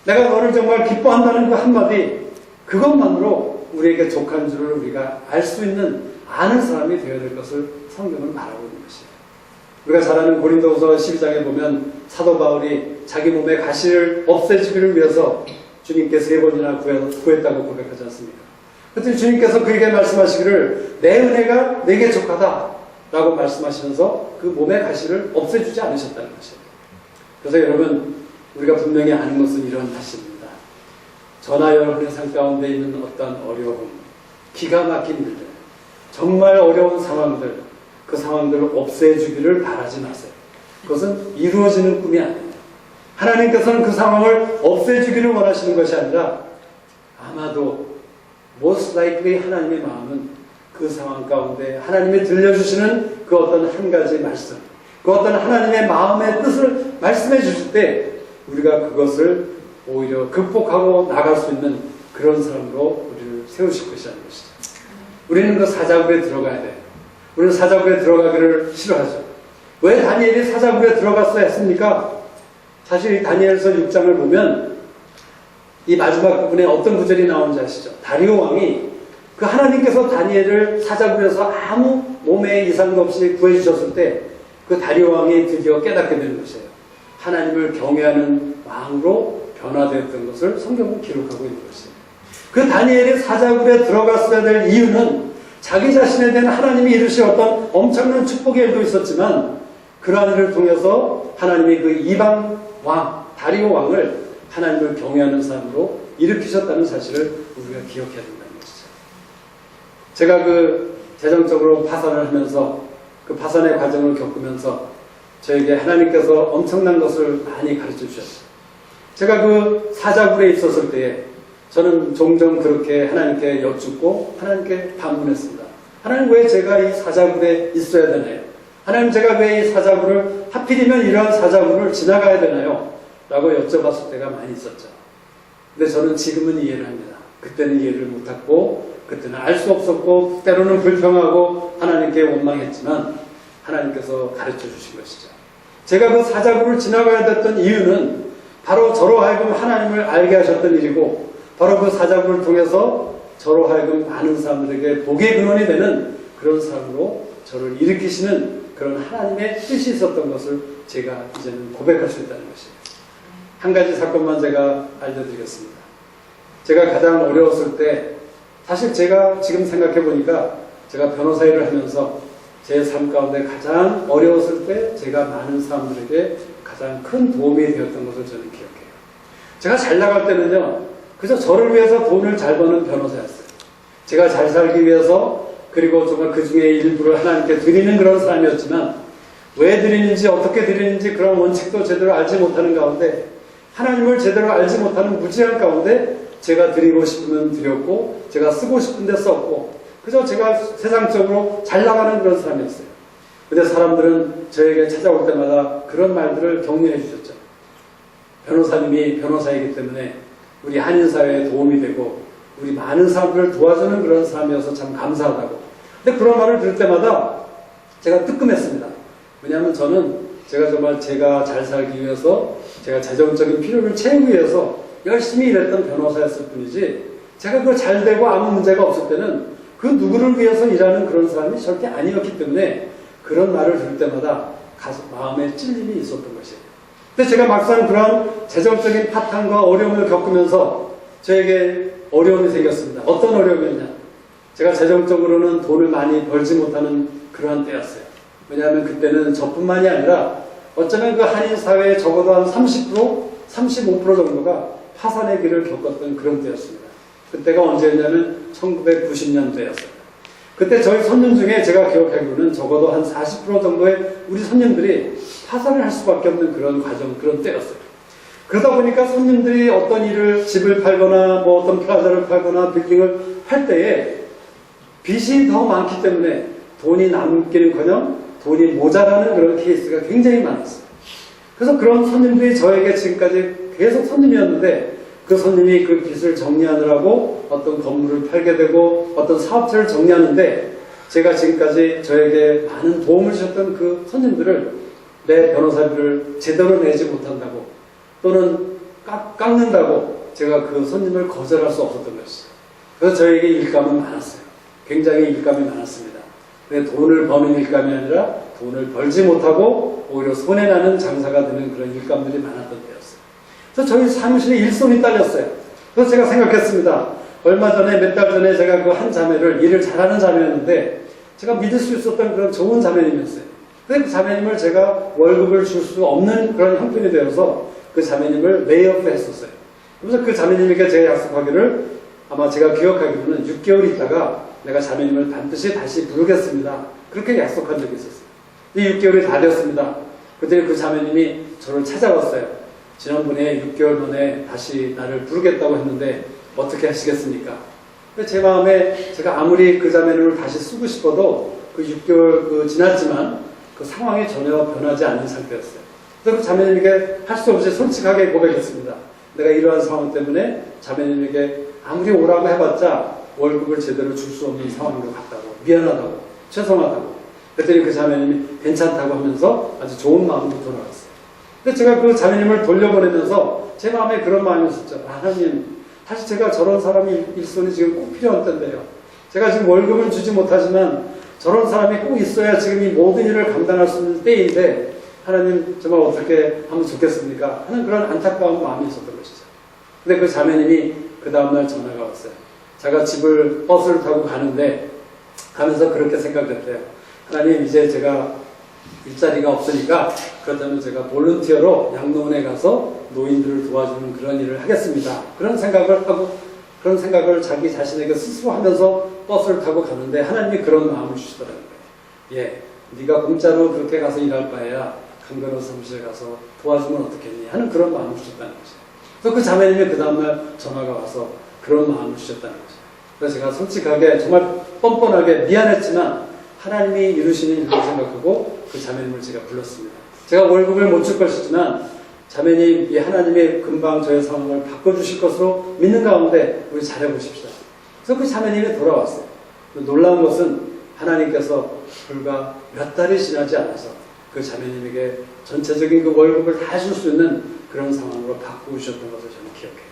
내가 너를 정말 기뻐한다는 그 한마디, 그것만으로 우리에게 족한 줄을 우리가 알 수 있는 아는 사람이 되어야 될 것을 성경은 말하고 있는 것이에요. 우리가 잘 아는 고린도후서 12장에 보면 사도 바울이 자기 몸의 가시를 없애주기를 위해서 주님께 3번이나 구했다고 고백하지 않습니까? 그때 주님께서 그에게 말씀하시기를 내 은혜가 내게 족하다 라고 말씀하시면서 그 몸의 가시를 없애주지 않으셨다는 것이에요. 그래서 여러분, 우리가 분명히 아는 것은 이런 사실입니다. 저나 여러분의 삶 가운데 있는 어떤 어려움, 기가 막힌 일들, 정말 어려운 상황들, 그 상황들을 없애주기를 바라지 마세요. 그것은 이루어지는 꿈이 아니에요. 하나님께서는 그 상황을 없애주기를 원하시는 것이 아니라 아마도 most likely 하나님의 마음은 그 상황 가운데 하나님이 들려주시는 그 어떤 한 가지 말씀, 그 어떤 하나님의 마음의 뜻을 말씀해 주실 때 우리가 그것을 오히려 극복하고 나갈 수 있는 그런 사람으로 우리를 세우실 것이라는 것이죠. 우리는 그 사자굴에 들어가야 돼요. 우리는 사자굴에 들어가기를 싫어하죠. 왜 다니엘이 사자굴에 들어갔어야 했습니까? 사실 이 다니엘서 6장을 보면 이 마지막 부분에 어떤 구절이 나오는지 아시죠? 다리오 왕이 그 하나님께서 다니엘을 사자굴에서 아무 몸에 이상도 없이 구해주셨을 때 그 다리오 왕이 드디어 깨닫게 되는 것이에요. 하나님을 경외하는 왕으로 변화되었던 것을 성경은 기록하고 있는 것이에요. 그 다니엘이 사자굴에 들어갔어야 될 이유는 자기 자신에 대한 하나님이 이루신 어떤 엄청난 축복의 일도 있었지만 그러한 일을 통해서 하나님이 그 이방 왕, 다리오 왕을 하나님을 경외하는 사람으로 일으키셨다는 사실을 우리가 기억해야 된다는 것이죠. 제가 그 재정적으로 파산을 하면서 그 파산의 과정을 겪으면서 저에게 하나님께서 엄청난 것을 많이 가르쳐 주셨어요. 제가 그 사자굴에 있었을 때에 저는 종종 그렇게 하나님께 여쭙고 하나님께 반문했습니다. 하나님 왜 제가 이 사자굴에 있어야 되나요? 하나님 제가 왜 이 사자굴을 하필이면 이러한 사자굴을 지나가야 되나요? 라고 여쭤봤을 때가 많이 있었죠. 근데 저는 지금은 이해를 합니다. 그때는 이해를 못했고 그때는 알 수 없었고 때로는 불평하고 하나님께 원망했지만 하나님께서 가르쳐 주신 것이죠. 제가 그 사자굴을 지나가야 됐던 이유는 바로 저로 하여금 하나님을 알게 하셨던 일이고 바로 그 사자굴을 통해서 저로 하여금 많은 사람들에게 복의 근원이 되는 그런 사람으로 저를 일으키시는 그런 하나님의 뜻이 있었던 것을 제가 이제는 고백할 수 있다는 것이에요. 한 가지 사건만 제가 알려드리겠습니다. 제가 가장 어려웠을 때 사실 제가 지금 생각해 보니까 제가 변호사 일을 하면서 제 삶 가운데 가장 어려웠을 때 제가 많은 사람들에게 가장 큰 도움이 되었던 것을 저는 기억해요. 제가 잘 나갈 때는요, 그저 저를 위해서 돈을 잘 버는 변호사였어요. 제가 잘 살기 위해서 그리고 정말 그 중에 일부를 하나님께 드리는 그런 사람이었지만 왜 드리는지 어떻게 드리는지 그런 원칙도 제대로 알지 못하는 가운데 하나님을 제대로 알지 못하는 무지한 가운데 제가 드리고 싶으면 드렸고 제가 쓰고 싶은데 썼고 그저 제가 세상적으로 잘 나가는 그런 사람이었어요. 근데 사람들은 저에게 찾아올 때마다 그런 말들을 격려해 주셨죠. 변호사님이 변호사이기 때문에 우리 한인사회에 도움이 되고 우리 많은 사람들을 도와주는 그런 사람이어서 참 감사하다고. 근데 그런 말을 들을 때마다 제가 뜨끔했습니다. 왜냐하면 저는 제가 정말 제가 잘 살기 위해서 제가 재정적인 필요를 채우기 위해서 열심히 일했던 변호사였을 뿐이지 제가 그 잘 되고 아무 문제가 없을 때는 그 누구를 위해서 일하는 그런 사람이 절대 아니었기 때문에 그런 말을 들을 때마다 마음에 찔림이 있었던 것이에요. 근데 제가 막상 그런 재정적인 파탄과 어려움을 겪으면서 저에게 어려움이 생겼습니다. 어떤 어려움이었냐? 제가 재정적으로는 돈을 많이 벌지 못하는 그러한 때였어요. 왜냐하면 그때는 저뿐만이 아니라 어쩌면 그 한인사회에 적어도 한 30%, 35% 정도가 파산의 길을 겪었던 그런 때였습니다. 그때가 언제였냐면 1990년도였어요. 그때 저희 손님 중에 제가 기억하기로는 적어도 한 40% 정도의 우리 손님들이 파산을 할 수밖에 없는 그런 과정, 그런 때였어요. 그러다 보니까 손님들이 어떤 일을 집을 팔거나 뭐 어떤 플라자를 팔거나 빌딩을 팔 때에 빚이 더 많기 때문에 돈이 남기는커녕 돈이 모자라는 그런 케이스가 굉장히 많았어요. 그래서 그런 손님들이 저에게 지금까지 계속 손님이었는데 그 손님이 그 빚을 정리하느라고 어떤 건물을 팔게 되고 어떤 사업체를 정리하는데 제가 지금까지 저에게 많은 도움을 주셨던 그 손님들을 내 변호사비를 제대로 내지 못한다고 또는 깎는다고 제가 그 손님을 거절할 수 없었던 것이죠. 그래서 저에게 일감은 많았어요. 굉장히 일감이 많았습니다. 근데 돈을 버는 일감이 아니라 돈을 벌지 못하고 오히려 손해나는 장사가 되는 그런 일감들이 많았던 때였어요. 그래서 저희 사무실에 일손이 딸렸어요. 그래서 제가 생각했습니다. 얼마 전에 몇 달 전에 제가 그 한 자매를 일을 잘하는 자매였는데 제가 믿을 수 있었던 그런 좋은 자매님이었어요. 근데 그 자매님을 제가 월급을 줄 수 없는 그런 형편이 되어서 그 자매님을 레이오프 했었어요. 그래서 그 자매님에게 제가 약속하기를 아마 제가 기억하기로는 6개월 있다가 내가 자매님을 반드시 다시 부르겠습니다. 그렇게 약속한 적이 있었어요. 이 6개월이 다 되었습니다. 그때 그 자매님이 저를 찾아왔어요. 지난번에 6개월 만에 다시 나를 부르겠다고 했는데 어떻게 하시겠습니까? 제 마음에 제가 아무리 그 자매님을 다시 쓰고 싶어도 그 6개월 지났지만 그 상황이 전혀 변하지 않는 상태였어요. 그래서 그 자매님에게 할 수 없이 솔직하게 고백했습니다. 내가 이러한 상황 때문에 자매님에게 아무리 오라고 해봤자 월급을 제대로 줄 수 없는 상황으로 갔다고, 미안하다고, 죄송하다고. 그랬더니 그 자매님이 괜찮다고 하면서 아주 좋은 마음으로 돌아갔어요. 근데 제가 그 자매님을 돌려보내면서 제 마음에 그런 마음이 있었죠. 하나님, 사실 제가 저런 사람이 일손이 지금 꼭 필요한 때인데요. 제가 지금 월급을 주지 못하지만 저런 사람이 꼭 있어야 지금 이 모든 일을 감당할 수 있는 때인데 하나님 정말 어떻게 하면 좋겠습니까? 하는 그런 안타까운 마음이 있었던 것이죠. 근데 그 자매님이 그 다음날 전화가 왔어요. 제가 집을 버스를 타고 가는데 가면서 그렇게 생각했대요. 하나님, 이제 제가 일자리가 없으니까 그렇다면 제가 볼런티어로 양로원에 가서 노인들을 도와주는 그런 일을 하겠습니다. 그런 생각을 자기 자신에게 스스로 하면서 버스를 타고 가는데 하나님이 그런 마음을 주시더라고요. 예, 네가 공짜로 그렇게 가서 일할 바에야 강변호 사무실에 가서 도와주면 어떻겠니? 하는 그런 마음을 주셨다는 거죠. 그래서 그 자매님이 그 다음날 전화가 와서 그런 마음을 주셨다는 거죠. 그래서 제가 솔직하게 정말 뻔뻔하게 미안했지만 하나님이 이루시는 일을 생각하고 그 자매님을 제가 불렀습니다. 제가 월급을 못 줄 것이지만 자매님, 이 하나님이 금방 저의 상황을 바꿔주실 것으로 믿는 가운데 우리 잘해보십시오. 그래서 그 자매님이 돌아왔어요. 놀라운 것은 하나님께서 불과 몇 달이 지나지 않아서 그 자매님에게 전체적인 그 월급을 다 줄 수 있는 그런 상황으로 바꾸셨던 것을 저는 기억해요.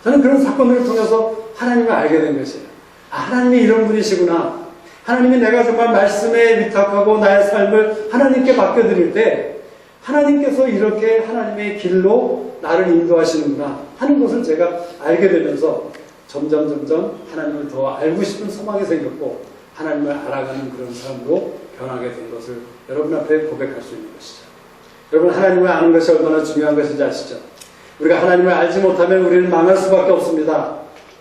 저는 그런 사건들을 통해서 하나님을 알게 된 것이에요. 아, 하나님이 이런 분이시구나. 하나님이 내가 정말 말씀에 위탁하고 나의 삶을 하나님께 맡겨드릴 때 하나님께서 이렇게 하나님의 길로 나를 인도하시는구나 하는 것을 제가 알게 되면서 점점 하나님을 더 알고 싶은 소망이 생겼고 하나님을 알아가는 그런 삶으로 변하게 된 것을 여러분 앞에 고백할 수 있는 것이죠. 여러분, 하나님을 아는 것이 얼마나 중요한 것인지 아시죠? 우리가 하나님을 알지 못하면 우리는 망할 수밖에 없습니다.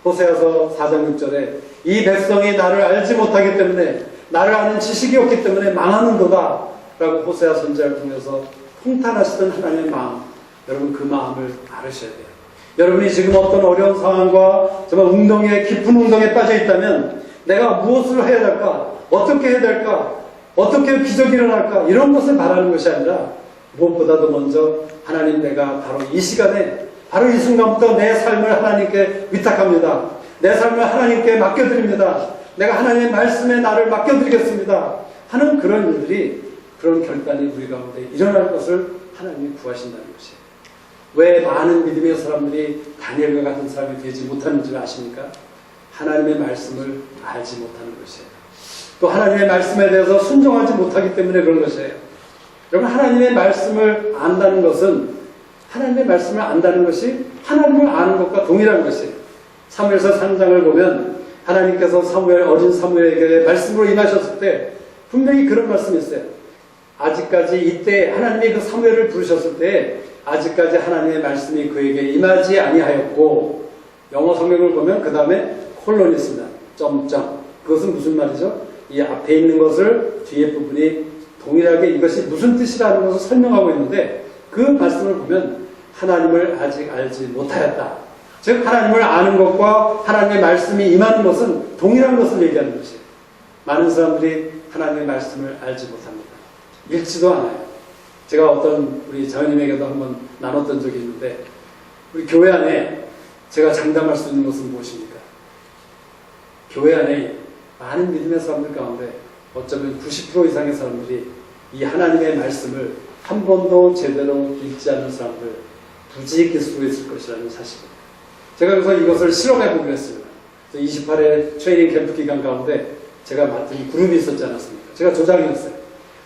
호세아서 4장 6절에 이 백성이 나를 알지 못하기 때문에 나를 아는 지식이 없기 때문에 망하는도다 라고 호세아 선지자를 통해서 통탄하시던 하나님의 마음, 여러분 그 마음을 알으셔야 돼요. 여러분이 지금 어떤 어려운 상황과 정말 깊은 웅덩이에 빠져 있다면 내가 무엇을 해야 될까? 어떻게 해야 될까? 어떻게 기적이 일어날까? 이런 것을 바라는 것이 아니라 무엇보다도 먼저 하나님, 내가 바로 이 시간에 바로 이 순간부터 내 삶을 하나님께 위탁합니다. 내 삶을 하나님께 맡겨드립니다. 내가 하나님의 말씀에 나를 맡겨드리겠습니다 하는 그런 일들이, 그런 결단이 우리 가운데 일어날 것을 하나님이 구하신다는 것이에요. 왜 많은 믿음의 사람들이 다니엘과 같은 사람이 되지 못하는 줄 아십니까? 하나님의 말씀을 알지 못하는 것이에요. 또 하나님의 말씀에 대해서 순종하지 못하기 때문에 그런 것이에요. 여러분, 하나님의 말씀을 안다는 것은, 하나님의 말씀을 안다는 것이 하나님을 아는 것과 동일한 것이에요. 사무엘서 3장을 보면 하나님께서 어린 사무엘에게 말씀으로 임하셨을 때 분명히 그런 말씀이 있어요. 아직까지 이때 하나님이 그 사무엘을 부르셨을 때 아직까지 하나님의 말씀이 그에게 임하지 아니하였고, 영어 성경을 보면 그 다음에 콜론이 있습니다. 점점. 그것은 무슨 말이죠? 이 앞에 있는 것을 뒤에 부분이 동일하게 이것이 무슨 뜻이라는 것을 설명하고 있는데, 그 말씀을 보면 하나님을 아직 알지 못하였다. 즉 하나님을 아는 것과 하나님의 말씀이 임하는 것은 동일한 것을 얘기하는 것이에요. 많은 사람들이 하나님의 말씀을 알지 못합니다. 읽지도 않아요. 제가 어떤 우리 자매님에게도 한번 나눴던 적이 있는데, 우리 교회 안에 제가 장담할 수 있는 것은 무엇입니까? 교회 안에 많은 믿음의 사람들 가운데 어쩌면 90% 이상의 사람들이 이 하나님의 말씀을 한 번도 제대로 읽지 않는 사람들 부지기일 수 있을 것이라는 사실입니다. 제가 그래서 이것을 실험해 보기로 했습니다. 28회 트레이닝 캠프 기간 가운데 제가 맡은 그룹이 있었지 않았습니까? 제가 조장이었어요.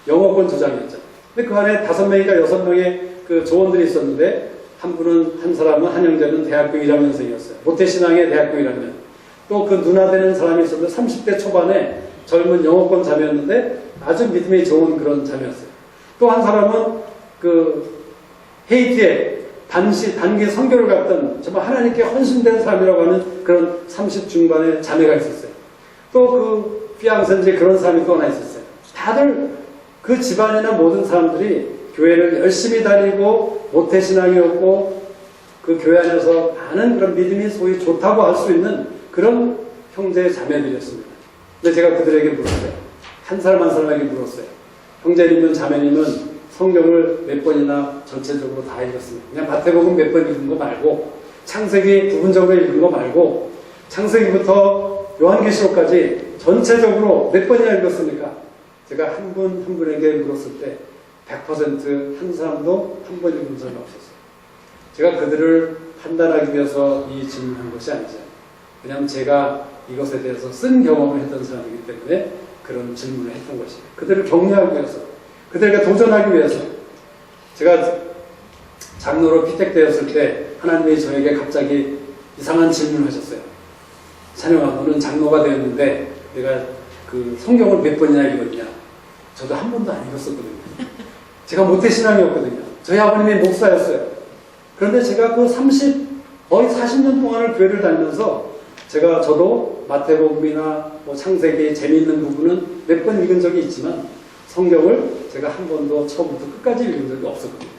영어권 조장이었죠. 근데 그 안에 5명인가 6명의 그 조원들이 있었는데, 한 사람은 한영대는 대학교 1학년생이었어요. 모태신앙의 대학교 1학년. 또 그 누나 되는 사람이 있었는데 30대 초반에 젊은 영어권 자매였는데 아주 믿음이 좋은 그런 자매였어요. 또 한 사람은 그 헤이티에 단기 선교를 갔던 정말 하나님께 헌신된 사람이라고 하는 그런 30 중반의 자매가 있었어요. 또 그 피앙센지 그런 사람이 또 하나 있었어요. 다들 그 집안이나 모든 사람들이 교회를 열심히 다니고 모태신앙이었고 그 교회 안에서 많은 그런 믿음이 소위 좋다고 할 수 있는 그런 형제 자매들이었습니다. 근데 제가 그들에게 물었어요. 한 사람 한 사람에게 물었어요. 형제님은 자매님은 성경을 몇 번이나 전체적으로 다 읽었습니다. 그냥 마태복음 몇 번 읽은 거 말고, 창세기 부분적으로 읽은 거 말고, 창세기부터 요한계시록까지 전체적으로 몇 번이나 읽었습니까? 제가 한 분 한 분에게 물었을 때 100% 한 사람도 한 번 읽은 사람이 없었어요. 제가 그들을 판단하기 위해서 이 질문한 것이 아니죠. 왜냐하면 제가 이것에 대해서 쓴 경험을 했던 사람이기 때문에 그런 질문을 했던 것이에요. 그들을 격려하기 위해서, 그들에게 도전하기 위해서. 제가 장로로 피택되었을 때 하나님이 저에게 갑자기 이상한 질문을 하셨어요. 찬영아, 너는 장로가 되었는데 내가 그 성경을 몇 번이나 읽었냐? 저도 한 번도 안 읽었었거든요. 제가 모태신앙이었거든요. 저희 아버님이 목사였어요. 그런데 제가 그 거의 40년 동안을 교회를 다니면서 저도 마태복음이나 뭐 창세기 재미있는 부분은 몇 번 읽은 적이 있지만 성경을 제가 한 번도 처음부터 끝까지 읽은 적이 없었거든요.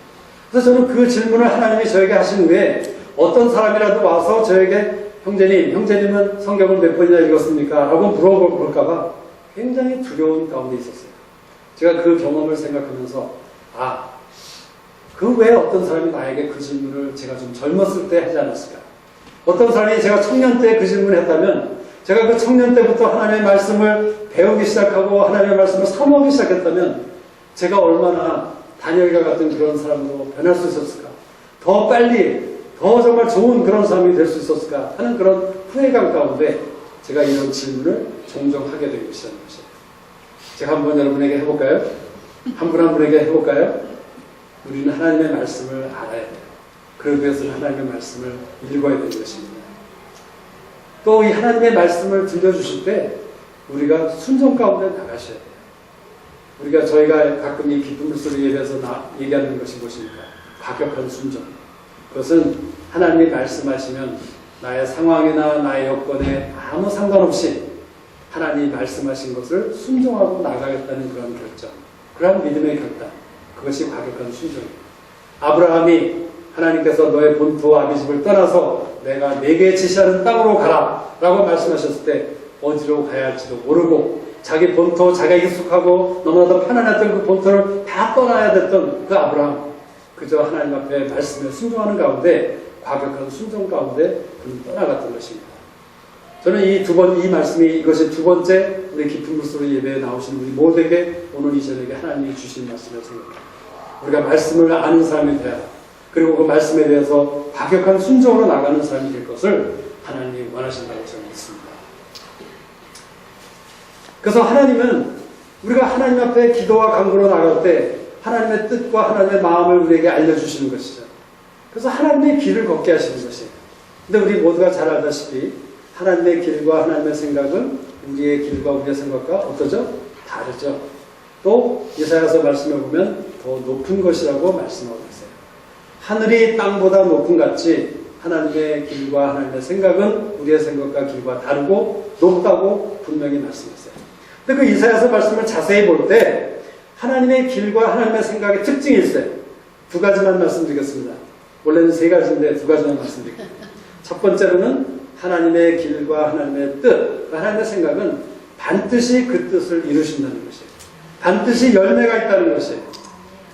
그래서 저는 그 질문을 하나님이 저에게 하신 후에 어떤 사람이라도 와서 저에게 형제님은 성경을 몇 번이나 읽었습니까? 라고 물어볼까봐 굉장히 두려운 가운데 있었어요. 제가 그 경험을 생각하면서 그 외에 어떤 사람이 나에게 그 질문을 제가 좀 젊었을 때 하지 않았을까? 어떤 사람이 제가 청년 때 그 질문을 했다면 제가 그 청년 때부터 하나님의 말씀을 배우기 시작하고 하나님의 말씀을 사모하기 시작했다면 제가 얼마나 다니엘과 같은 그런 사람으로 변할 수 있었을까? 더 빨리, 더 정말 좋은 그런 사람이 될 수 있었을까? 하는 그런 후회감 가운데 제가 이런 질문을 종종 하게 된 것이라는 것이에요. 제가 한번 여러분에게 해볼까요? 한 분 한 분에게 해볼까요? 우리는 하나님의 말씀을 알아야 돼요. 그러기 위해서는 하나님의 말씀을 읽어야 되는 것입니다. 또 이 하나님의 말씀을 들려주실 때 우리가 순종 가운데 나가셔야 돼요. 저희가 가끔 이 기쁜 목소리 예배에서 얘기하는 것이 무엇입니까? 과격한 순종. 그것은 하나님이 말씀하시면 나의 상황이나 나의 여건에 아무 상관없이 하나님이 말씀하신 것을 순종하고 나가겠다는 그런 결정, 그런 믿음의 결단, 그것이 과격한 순종입니다. 아브라함이 하나님께서 너의 본토 아비집을 떠나서 내가 네게 지시하는 땅으로 가라 라고 말씀하셨을 때 어디로 가야 할지도 모르고 자기 본토, 자기가 익숙하고 너무나도 편안했던 그 본토를 다 떠나야 됐던 그 아브라함, 그저 하나님 앞에 말씀에 순종하는 가운데 과격한 순종 가운데 그는 떠나갔던 것입니다. 저는 이 말씀이 이것이 두 번째 우리 깊은 물소리 예배에 나오신 우리 모두에게 오늘 이 저녁에 하나님이 주신 말씀을 생각합니다. 우리가 말씀을 아는 사람이 되어야, 그리고 그 말씀에 대해서 과격한 순종으로 나가는 사람이 될 것을 하나님이 원하신다고 저는 믿습니다. 그래서 하나님은 우리가 하나님 앞에 기도와 간구로 나갈 때 하나님의 뜻과 하나님의 마음을 우리에게 알려주시는 것이죠. 그래서 하나님의 길을 걷게 하시는 것이에요. 근데 우리 모두가 잘 알다시피 하나님의 길과 하나님의 생각은 우리의 길과 우리의 생각과 어떠죠? 다르죠. 또 이사야서 말씀에 보면 더 높은 것이라고 말씀하고 있어요. 하늘이 땅보다 높은 같이 하나님의 길과 하나님의 생각은 우리의 생각과 길과 다르고 높다고 분명히 말씀했어요. 근데 그 이사야서 말씀을 자세히 볼 때 하나님의 길과 하나님의 생각의 특징이 있어요. 두 가지만 말씀드리겠습니다. 원래는 세 가지인데 두 가지만 말씀드릴게요. 첫 번째로는 하나님의 길과 하나님의 뜻, 하나님의 생각은 반드시 그 뜻을 이루신다는 것이에요. 반드시 열매가 있다는 것이에요.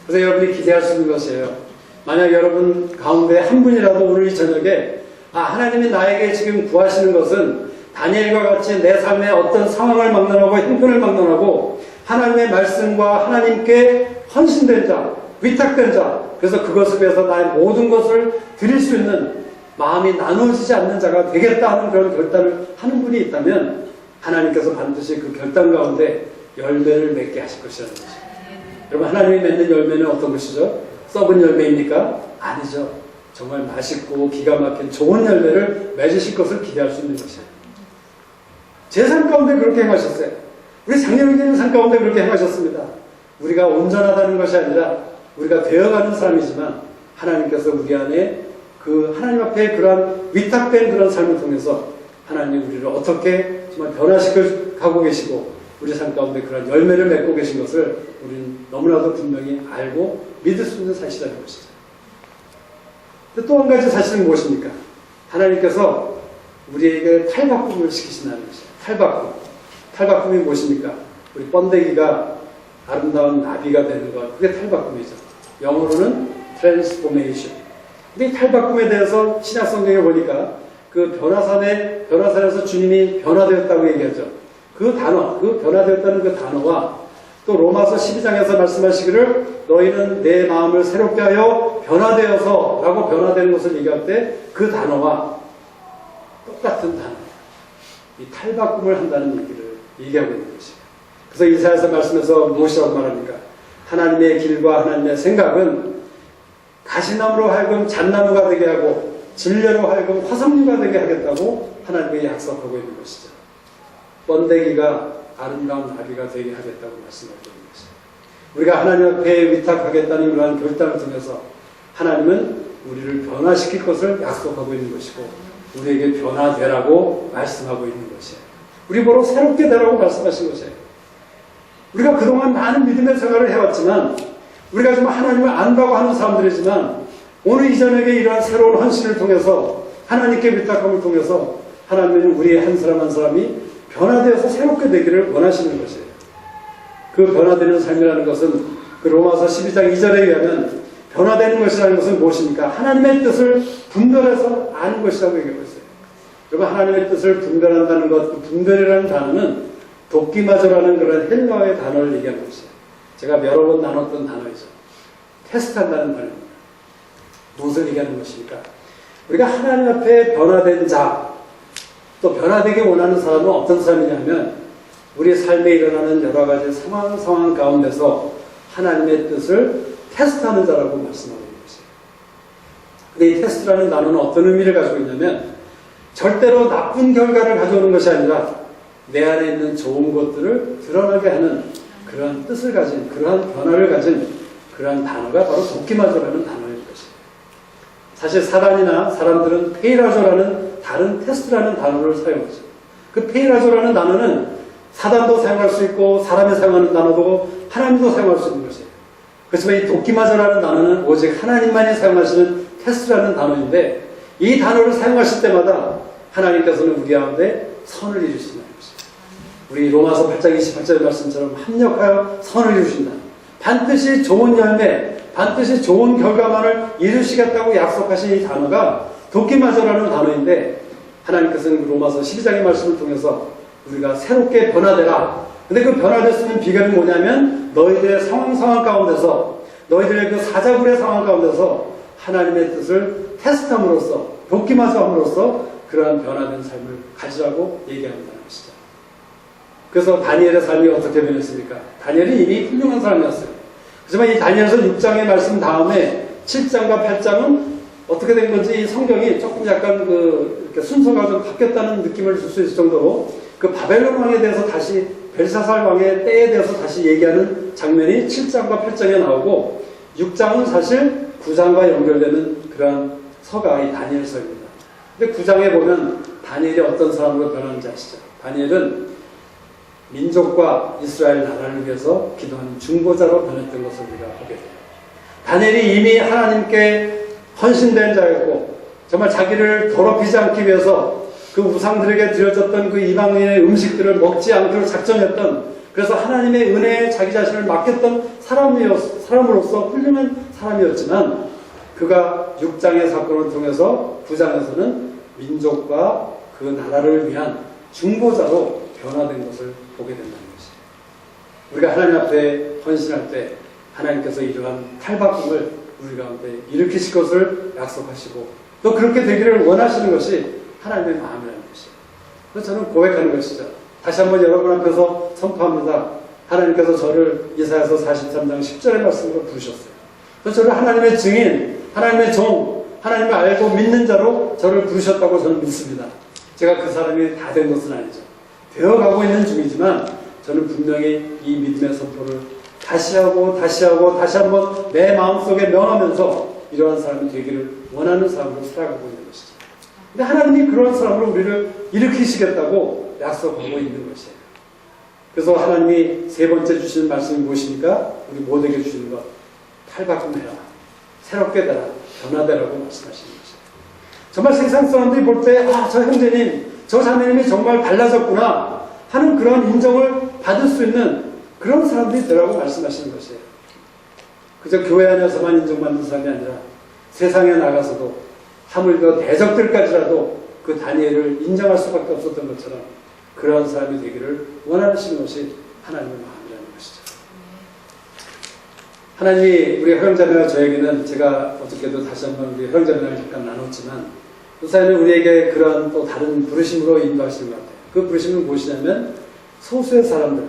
그래서 여러분이 기대할 수 있는 것이에요. 만약 여러분 가운데 한 분이라도 오늘 이 저녁에 하나님이 나에게 지금 구하시는 것은 다니엘과 같이 내 삶에 어떤 상황을 막론하고 형편을 막론하고 하나님의 말씀과 하나님께 헌신된 자, 위탁된 자, 그래서 그것을 위해서 나의 모든 것을 드릴 수 있는 마음이 나누어지지 않는 자가 되겠다 하는 그런 결단을 하는 분이 있다면 하나님께서 반드시 그 결단 가운데 열매를 맺게 하실 것이라는 것이죠. 여러분, 하나님이 맺는 열매는 어떤 것이죠? 썩은 열매입니까? 아니죠. 정말 맛있고 기가 막힌 좋은 열매를 맺으실 것을 기대할 수 있는 것이에요. 제 삶 가운데 그렇게 행하셨어요. 우리 장로님의 삶 가운데 그렇게 행하셨습니다. 우리가 온전하다는 것이 아니라 우리가 되어가는 사람이지만 하나님께서 우리 안에 그 하나님 앞에 그러한 위탁된 그런 삶을 통해서 하나님 우리를 어떻게 정말 변화시켜 가고 계시고 우리 삶 가운데 그런 열매를 맺고 계신 것을 우리는 너무나도 분명히 알고 믿을 수 있는 사실이라는 것이죠. 또 한 가지 사실은 무엇입니까? 하나님께서 우리에게 탈바꿈을 시키신다는 것이에요. 탈바꿈. 탈바꿈이 무엇입니까? 우리 번데기가 아름다운 나비가 되는 것. 그게 탈바꿈이죠. 영어로는 transformation. 근데 이 탈바꿈에 대해서 신약 성경에 보니까 그 변화산에서 주님이 변화되었다고 얘기하죠. 그 단어, 그 변화되었다는 그 단어와 또 로마서 12장에서 말씀하시기를 너희는 내 마음을 새롭게 하여 변화되어서 라고 변화되는 것을 얘기할 때 그 단어와 똑같은 단어. 이 탈바꿈을 한다는 얘기를 얘기하고 있는 것이에요. 그래서 이사야서 말씀에서 무엇이라고 말합니까? 하나님의 길과 하나님의 생각은 가시나무로 하여금 잣나무가 되게 하고 진려로 하여금 화석류가 되게 하겠다고 하나님이 약속하고 있는 것이죠. 번데기가 아름다운 나비가 되게 하겠다고 말씀하고 있는 것이죠. 우리가 하나님 앞에 위탁하겠다는 그러한 결단을 통해서 하나님은 우리를 변화시킬 것을 약속하고 있는 것이고 우리에게 변화되라고 말씀하고 있는 것이에요. 우리 보러 새롭게 되라고 말씀하신 것이에요. 우리가 그동안 많은 믿음의 생활을 해왔지만 우리가 좀 하나님을 안다고 하는 사람들이지만 오늘 이 저녁에 이러한 새로운 헌신을 통해서 하나님께 위탁함을 통해서 하나님은 우리의 한 사람 한 사람이 변화되어서 새롭게 되기를 원하시는 것이에요. 그 변화되는 삶이라는 것은 그 로마서 12장 2절에 의하면 변화되는 것이라는 것은 무엇입니까? 하나님의 뜻을 분별해서 아는 것이라고 얘기하고 있어요. 여러분 하나님의 뜻을 분별한다는 것, 그 분별이라는 단어는 도끼마저라는 그런 헬라어의 단어를 얘기하는 것이에요. 제가 여러 번 나눴던 단어이죠. 테스트한다는 단어입니다. 무엇을 얘기하는 것입니까? 우리가 하나님 앞에 변화된 자, 또 변화되기 원하는 사람은 어떤 사람이냐면 우리 삶에 일어나는 여러 가지 상황 가운데서 하나님의 뜻을 테스트하는 자라고 말씀하고 있는 것이에요. 근데 이 테스트라는 단어는 어떤 의미를 가지고 있냐면 절대로 나쁜 결과를 가져오는 것이 아니라 내 안에 있는 좋은 것들을 드러나게 하는 그러한 뜻을 가진, 그러한 변화를 가진 그러한 단어가 바로 도끼마저라는 단어인 것이에요. 사실 사단이나 사람들은 페이라조라는 다른 테스트라는 단어를 사용하죠. 그 페이라조라는 단어는 사단도 사용할 수 있고 사람이 사용하는 단어도 하나님도 사용할 수 있는 것이에요. 그렇지만 이 도끼마저라는 단어는 오직 하나님만이 사용하시는 테스트라는 단어인데 이 단어를 사용하실 때마다 하나님께서는 우리 가운데 선을 이루신다는 것이에요. 우리 로마서 8장 28절 말씀처럼 합력하여 선을 이루신다. 반드시 좋은 열매, 반드시 좋은 결과만을 이루시겠다고 약속하신 이 단어가 도끼마저라는 단어인데 하나님께서는 로마서 12장의 말씀을 통해서 우리가 새롭게 변화되라. 근데 그 변화될 수 있는 비결이 뭐냐면 너희들의 상황 가운데서 너희들의 그 사자굴의 상황 가운데서 하나님의 뜻을 테스트함으로써 도끼마저함으로써 그러한 변화된 삶을 가지라고 얘기한다는 것이죠. 그래서 다니엘의 삶이 어떻게 변했습니까? 다니엘이 이미 훌륭한 사람이었어요. 하지만 이 다니엘서 6장의 말씀 다음에 7장과 8장은 어떻게 된 건지 이 성경이 조금 약간 이렇게 순서가 좀 바뀌었다는 느낌을 줄 수 있을 정도로 그 바벨론 왕에 대해서 다시 벨사살 왕의 때에 대해서 다시 얘기하는 장면이 7장과 8장에 나오고 6장은 사실 9장과 연결되는 그러한 서가 이 다니엘서입니다. 근데 9장에 보면 다니엘이 어떤 사람으로 변하는지 아시죠? 다니엘은 민족과 이스라엘 나라를 위해서 기도하는 중보자로 변했던 것을 우리가 보게 돼요. 다니엘이 이미 하나님께 헌신된 자였고 정말 자기를 더럽히지 않기 위해서 그 우상들에게 드려졌던 그 이방인의 음식들을 먹지 않기로 작정했던 그래서 하나님의 은혜에 자기 자신을 맡겼던 사람으로서 훌륭한 사람이었지만 그가 6장의 사건을 통해서 9장에서는 민족과 그 나라를 위한 중보자로 변화된 것을 보게 된다는 것이에요. 우리가 하나님 앞에 헌신할 때 하나님께서 이러한 탈바꿈을 우리 가운데 일으키실 것을 약속하시고 또 그렇게 되기를 원하시는 것이 하나님의 마음이라는 것이에요. 그래서 저는 고백하는 것이죠. 다시 한번 여러분 앞에서 선포합니다. 하나님께서 저를 이사야서 43장 10절의 말씀으로 부르셨어요. 그래서 저를 하나님의 증인, 하나님의 종, 하나님을 알고 믿는 자로 저를 부르셨다고 저는 믿습니다. 제가 그 사람이 다 된 것은 아니죠. 되어가고 있는 중이지만 저는 분명히 이 믿음의 선포를 다시 한번 내 마음속에 명하면서 이러한 사람이 되기를 원하는 사람으로 살아가고 있는 것이죠. 근데 하나님이 그런 사람으로 우리를 일으키시겠다고 약속하고 있는 것이에요. 그래서 하나님이 세 번째 주시는 말씀이 무엇입니까? 우리 모두에게 주시는 것. 탈바꿈해라. 새롭게 되라. 변화되라고 말씀하시는 것이에요. 정말 세상 사람들이 볼 때 저 형제님, 저 자매님이 정말 달라졌구나 하는 그런 인정을 받을 수 있는 그런 사람들이 되라고 말씀하시는 것이에요. 그저 교회 안에서만 인정받는 사람이 아니라 세상에 나가서도 하물며 대적들까지라도 그 다니엘을 인정할 수밖에 없었던 것처럼 그러한 사람이 되기를 원하시는 것이 하나님의 마음이라는 것이죠. 하나님이 우리 허영자매와 저에게는 제가 어저께도 다시 한번 우리 허영자매랑 잠깐 나눴지만 그 사이는 우리에게 그런 또 다른 부르심으로 인도하시는 것 같아요. 그 부르심은 무엇이냐면 소수의 사람들,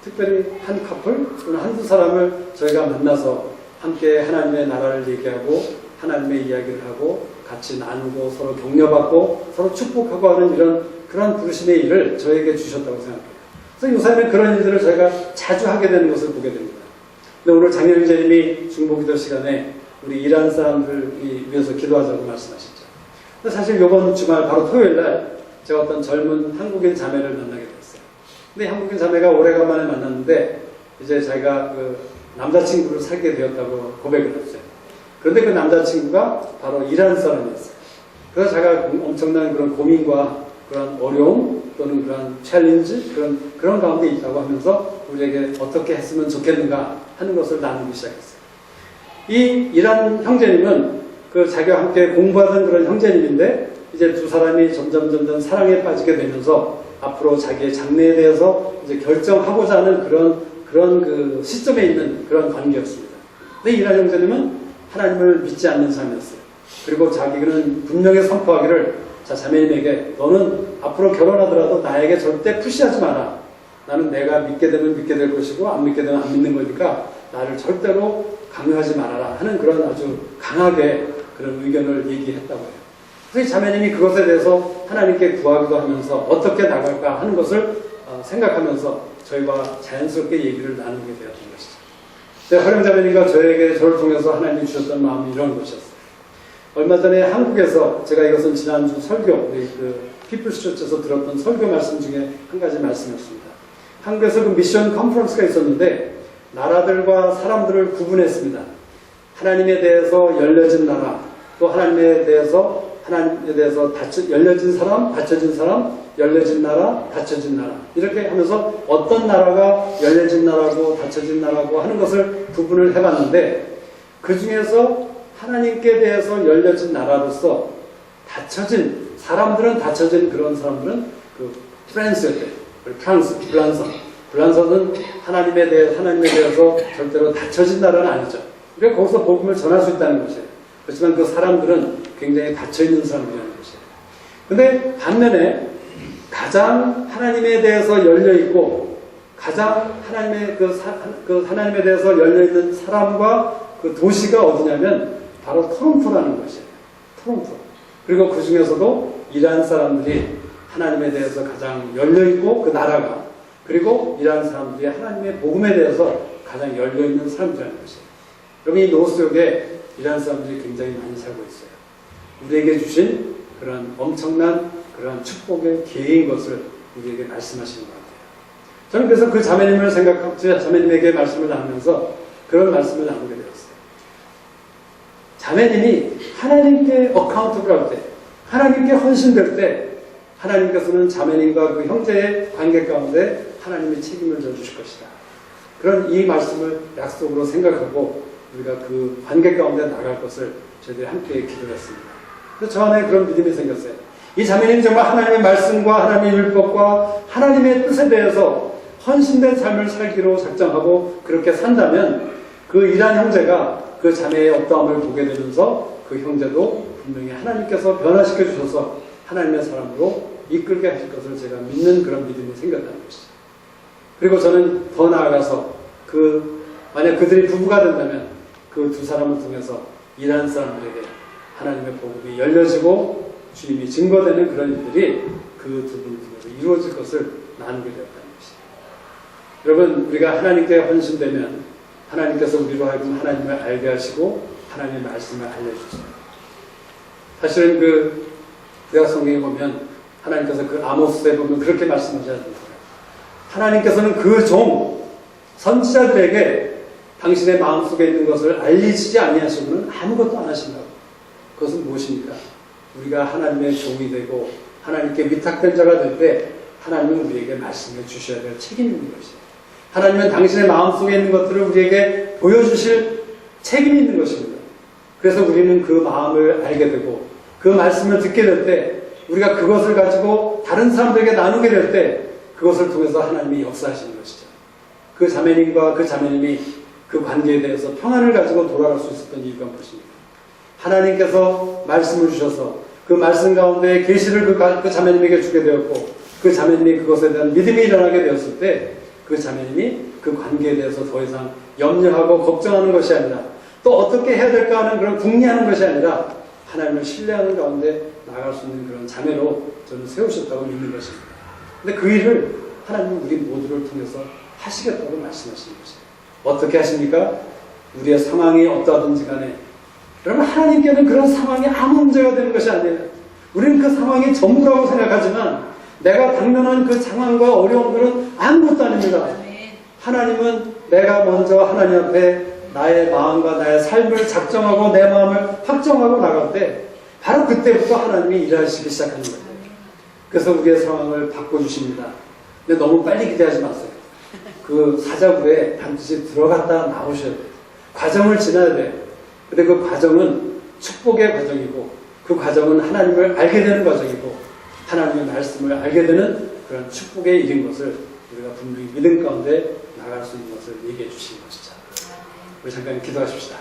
특별히 한 커플 또는 한두 사람을 저희가 만나서 함께 하나님의 나라를 얘기하고 하나님의 이야기를 하고 같이 나누고 서로 격려받고 서로 축복하고 하는 그런 부르심의 일을 저에게 주셨다고 생각해요. 그래서 요새는 그런 일들을 저희가 자주 하게 되는 것을 보게 됩니다. 근데 오늘 장영재님이 중보기도 시간에 우리 이란 사람들을 위해서 기도하자고 말씀하셨죠. 근데 사실 이번 주말 바로 토요일 날 제가 어떤 젊은 한국인 자매를 만나게 됐어요. 근데 한국인 자매가 오래간만에 만났는데 이제 자기가 그 남자친구를 사귀게 되었다고 고백을 했어요. 그런데 그 남자친구가 바로 이란 사람이었어요. 그래서 제가 엄청난 그런 고민과 그런 어려움 또는 그런 챌린지 그런 가운데 있다고 하면서 우리에게 어떻게 했으면 좋겠는가 하는 것을 나누기 시작했어요. 이 이란 형제님은 그 자기와 함께 공부하던 그런 형제님인데 이제 두 사람이 점점 사랑에 빠지게 되면서 앞으로 자기의 장래에 대해서 이제 결정하고자 하는 그런 그 시점에 있는 그런 관계였습니다. 근데 이란 형제님은 하나님을 믿지 않는 사람이었어요. 그리고 자기는 분명히 선포하기를 자, 자매님에게 너는 앞으로 결혼하더라도 나에게 절대 푸시하지 마라. 나는 내가 믿게 되면 믿게 될 것이고 안 믿게 되면 안 믿는 거니까 나를 절대로 강요하지 말아라 하는 그런 아주 강하게 그런 의견을 얘기했다고 해요. 그래서 자매님이 그것에 대해서 하나님께 구하기도 하면서 어떻게 나갈까 하는 것을 생각하면서 저희와 자연스럽게 얘기를 나누게 되었던 것이죠. 허령 자매님과 저를 통해서 하나님이 주셨던 마음이 이런 것이었어요. 얼마 전에 한국에서 제가 이것은 지난주 설교, 우리 그 피플스 처치에서 들었던 설교 말씀 중에 한 가지 말씀이었습니다. 한국에서 그 미션 컨퍼런스가 있었는데 나라들과 사람들을 구분했습니다. 하나님에 대해서 열려진 나라, 또 하나님에 대해서 열려진 사람, 닫혀진 사람, 열려진 나라, 닫혀진 나라. 이렇게 하면서 어떤 나라가 열려진 나라고 닫혀진 나라고 하는 것을 구분을 해봤는데 그 중에서 하나님께 대해서 열려진 나라로서 닫혀진 사람들은 닫혀진 그런 사람들은 그 프랑스였대요. 불란서는 하나님에 대해서 절대로 닫혀진 나라는 아니죠. 그러니까 거기서 복음을 전할 수 있다는 것이에요. 그렇지만 그 사람들은 굉장히 닫혀있는 사람들이라는 것이에요. 근데 반면에 가장 하나님에 대해서 열려있고 가장 하나님에 대해서 열려있는 사람과 그 도시가 어디냐면 바로 토론토라는 것이에요. 토론토. 그리고 그 중에서도 이란 사람들이 하나님에 대해서 가장 열려있고 그 나라가 그리고 이란 사람들이 하나님의 복음에 대해서 가장 열려있는 사람들이라는 것이에요. 여러분 이 노스역에 이란 사람들이 굉장히 많이 살고 있어요. 우리에게 주신 그런 엄청난 그런 축복의 기회인 것을 우리에게 말씀하시는 것 같아요. 저는 그래서 그 자매님에게 말씀을 나누면서 그런 말씀을 나누게 되었어요. 자매님이 하나님께 어카운트를 할 때, 하나님께 헌신될 때 하나님께서는 자매님과 그 형제의 관계 가운데 하나님의 책임을 져주실 것이다. 그런 이 말씀을 약속으로 생각하고 우리가 그 관계 가운데 나갈 것을 저희들이 함께 기도했습니다. 그래서 저 안에 그런 믿음이 생겼어요. 이 자매님 정말 하나님의 말씀과 하나님의 율법과 하나님의 뜻에 대해서 헌신된 삶을 살기로 작정하고 그렇게 산다면 그 이란 형제가 그 자매의 어떠함을 보게 되면서 그 형제도 분명히 하나님께서 변화시켜 주셔서 하나님의 사람으로 이끌게 하실 것을 제가 믿는 그런 믿음이 생겼다는 것이죠. 그리고 저는 더 나아가서 만약 그들이 부부가 된다면 그 두 사람을 통해서 이란 사람들에게 하나님의 복음이 열려지고 주님이 증거되는 그런 일들이 그 두 분을 통해서 이루어질 것을 나누게 되었다는 것이죠. 여러분 우리가 하나님께 헌신되면 하나님께서 우리로 하여금 하나님을 알게 하시고 하나님의 말씀을 알려주세요. 사실은 그 구약 성경에 보면 하나님께서 그 아모스에 보면 그렇게 말씀하셔야 됩니다. 하나님께서는 그 종 선지자들에게 당신의 마음속에 있는 것을 알리시지 아니하시고는 아무것도 안 하신다고. 그것은 무엇입니까? 우리가 하나님의 종이 되고 하나님께 위탁된 자가 될 때 하나님은 우리에게 말씀해 주셔야 될 책임이 있는 것이에요. 하나님은 당신의 마음속에 있는 것들을 우리에게 보여주실 책임이 있는 것입니다. 그래서 우리는 그 마음을 알게 되고 그 말씀을 듣게 될 때 우리가 그것을 가지고 다른 사람들에게 나누게 될 때 그것을 통해서 하나님이 역사하시는 것이죠. 그 자매님과 그 자매님이 그 관계에 대해서 평안을 가지고 돌아갈 수 있었던 이유가 무엇입니까? 하나님께서 말씀을 주셔서 그 말씀 가운데 계시를 그 자매님에게 주게 되었고 그 자매님이 그것에 대한 믿음이 일어나게 되었을 때 그 자매님이 그 관계에 대해서 더 이상 염려하고 걱정하는 것이 아니라 또 어떻게 해야 될까 하는 그런 궁리하는 것이 아니라 하나님을 신뢰하는 가운데 나아갈 수 있는 그런 자매로 저는 세우셨다고 믿는 것입니다. 근데 그 일을 하나님은 우리 모두를 통해서 하시겠다고 말씀하시는 것이에요. 어떻게 하십니까? 우리의 상황이 어떠하든지 간에 여러분 하나님께는 그런 상황이 아무 문제가 되는 것이 아니에요. 우리는 그 상황이 전부라고 생각하지만 내가 당면한 그 상황과 어려움들은 아무것도 아닙니다. 하나님은 내가 먼저 하나님 앞에 나의 마음과 나의 삶을 작정하고 내 마음을 확정하고 나갈 때 바로 그때부터 하나님이 일하시기 시작하는 거예요. 그래서 우리의 상황을 바꿔주십니다. 근데 너무 빨리 기대하지 마세요. 그 사자굴에 반드시 들어갔다 나오셔야 돼요. 과정을 지나야 돼요. 근데 그 과정은 축복의 과정이고 그 과정은 하나님을 알게 되는 과정이고 하나님의 말씀을 알게 되는 그런 축복의 일인 것을 우리가 분명히 믿음 가운데 나갈 수 있는 것을 얘기해 주시는 것이죠. 우리 잠깐 기도하십시다.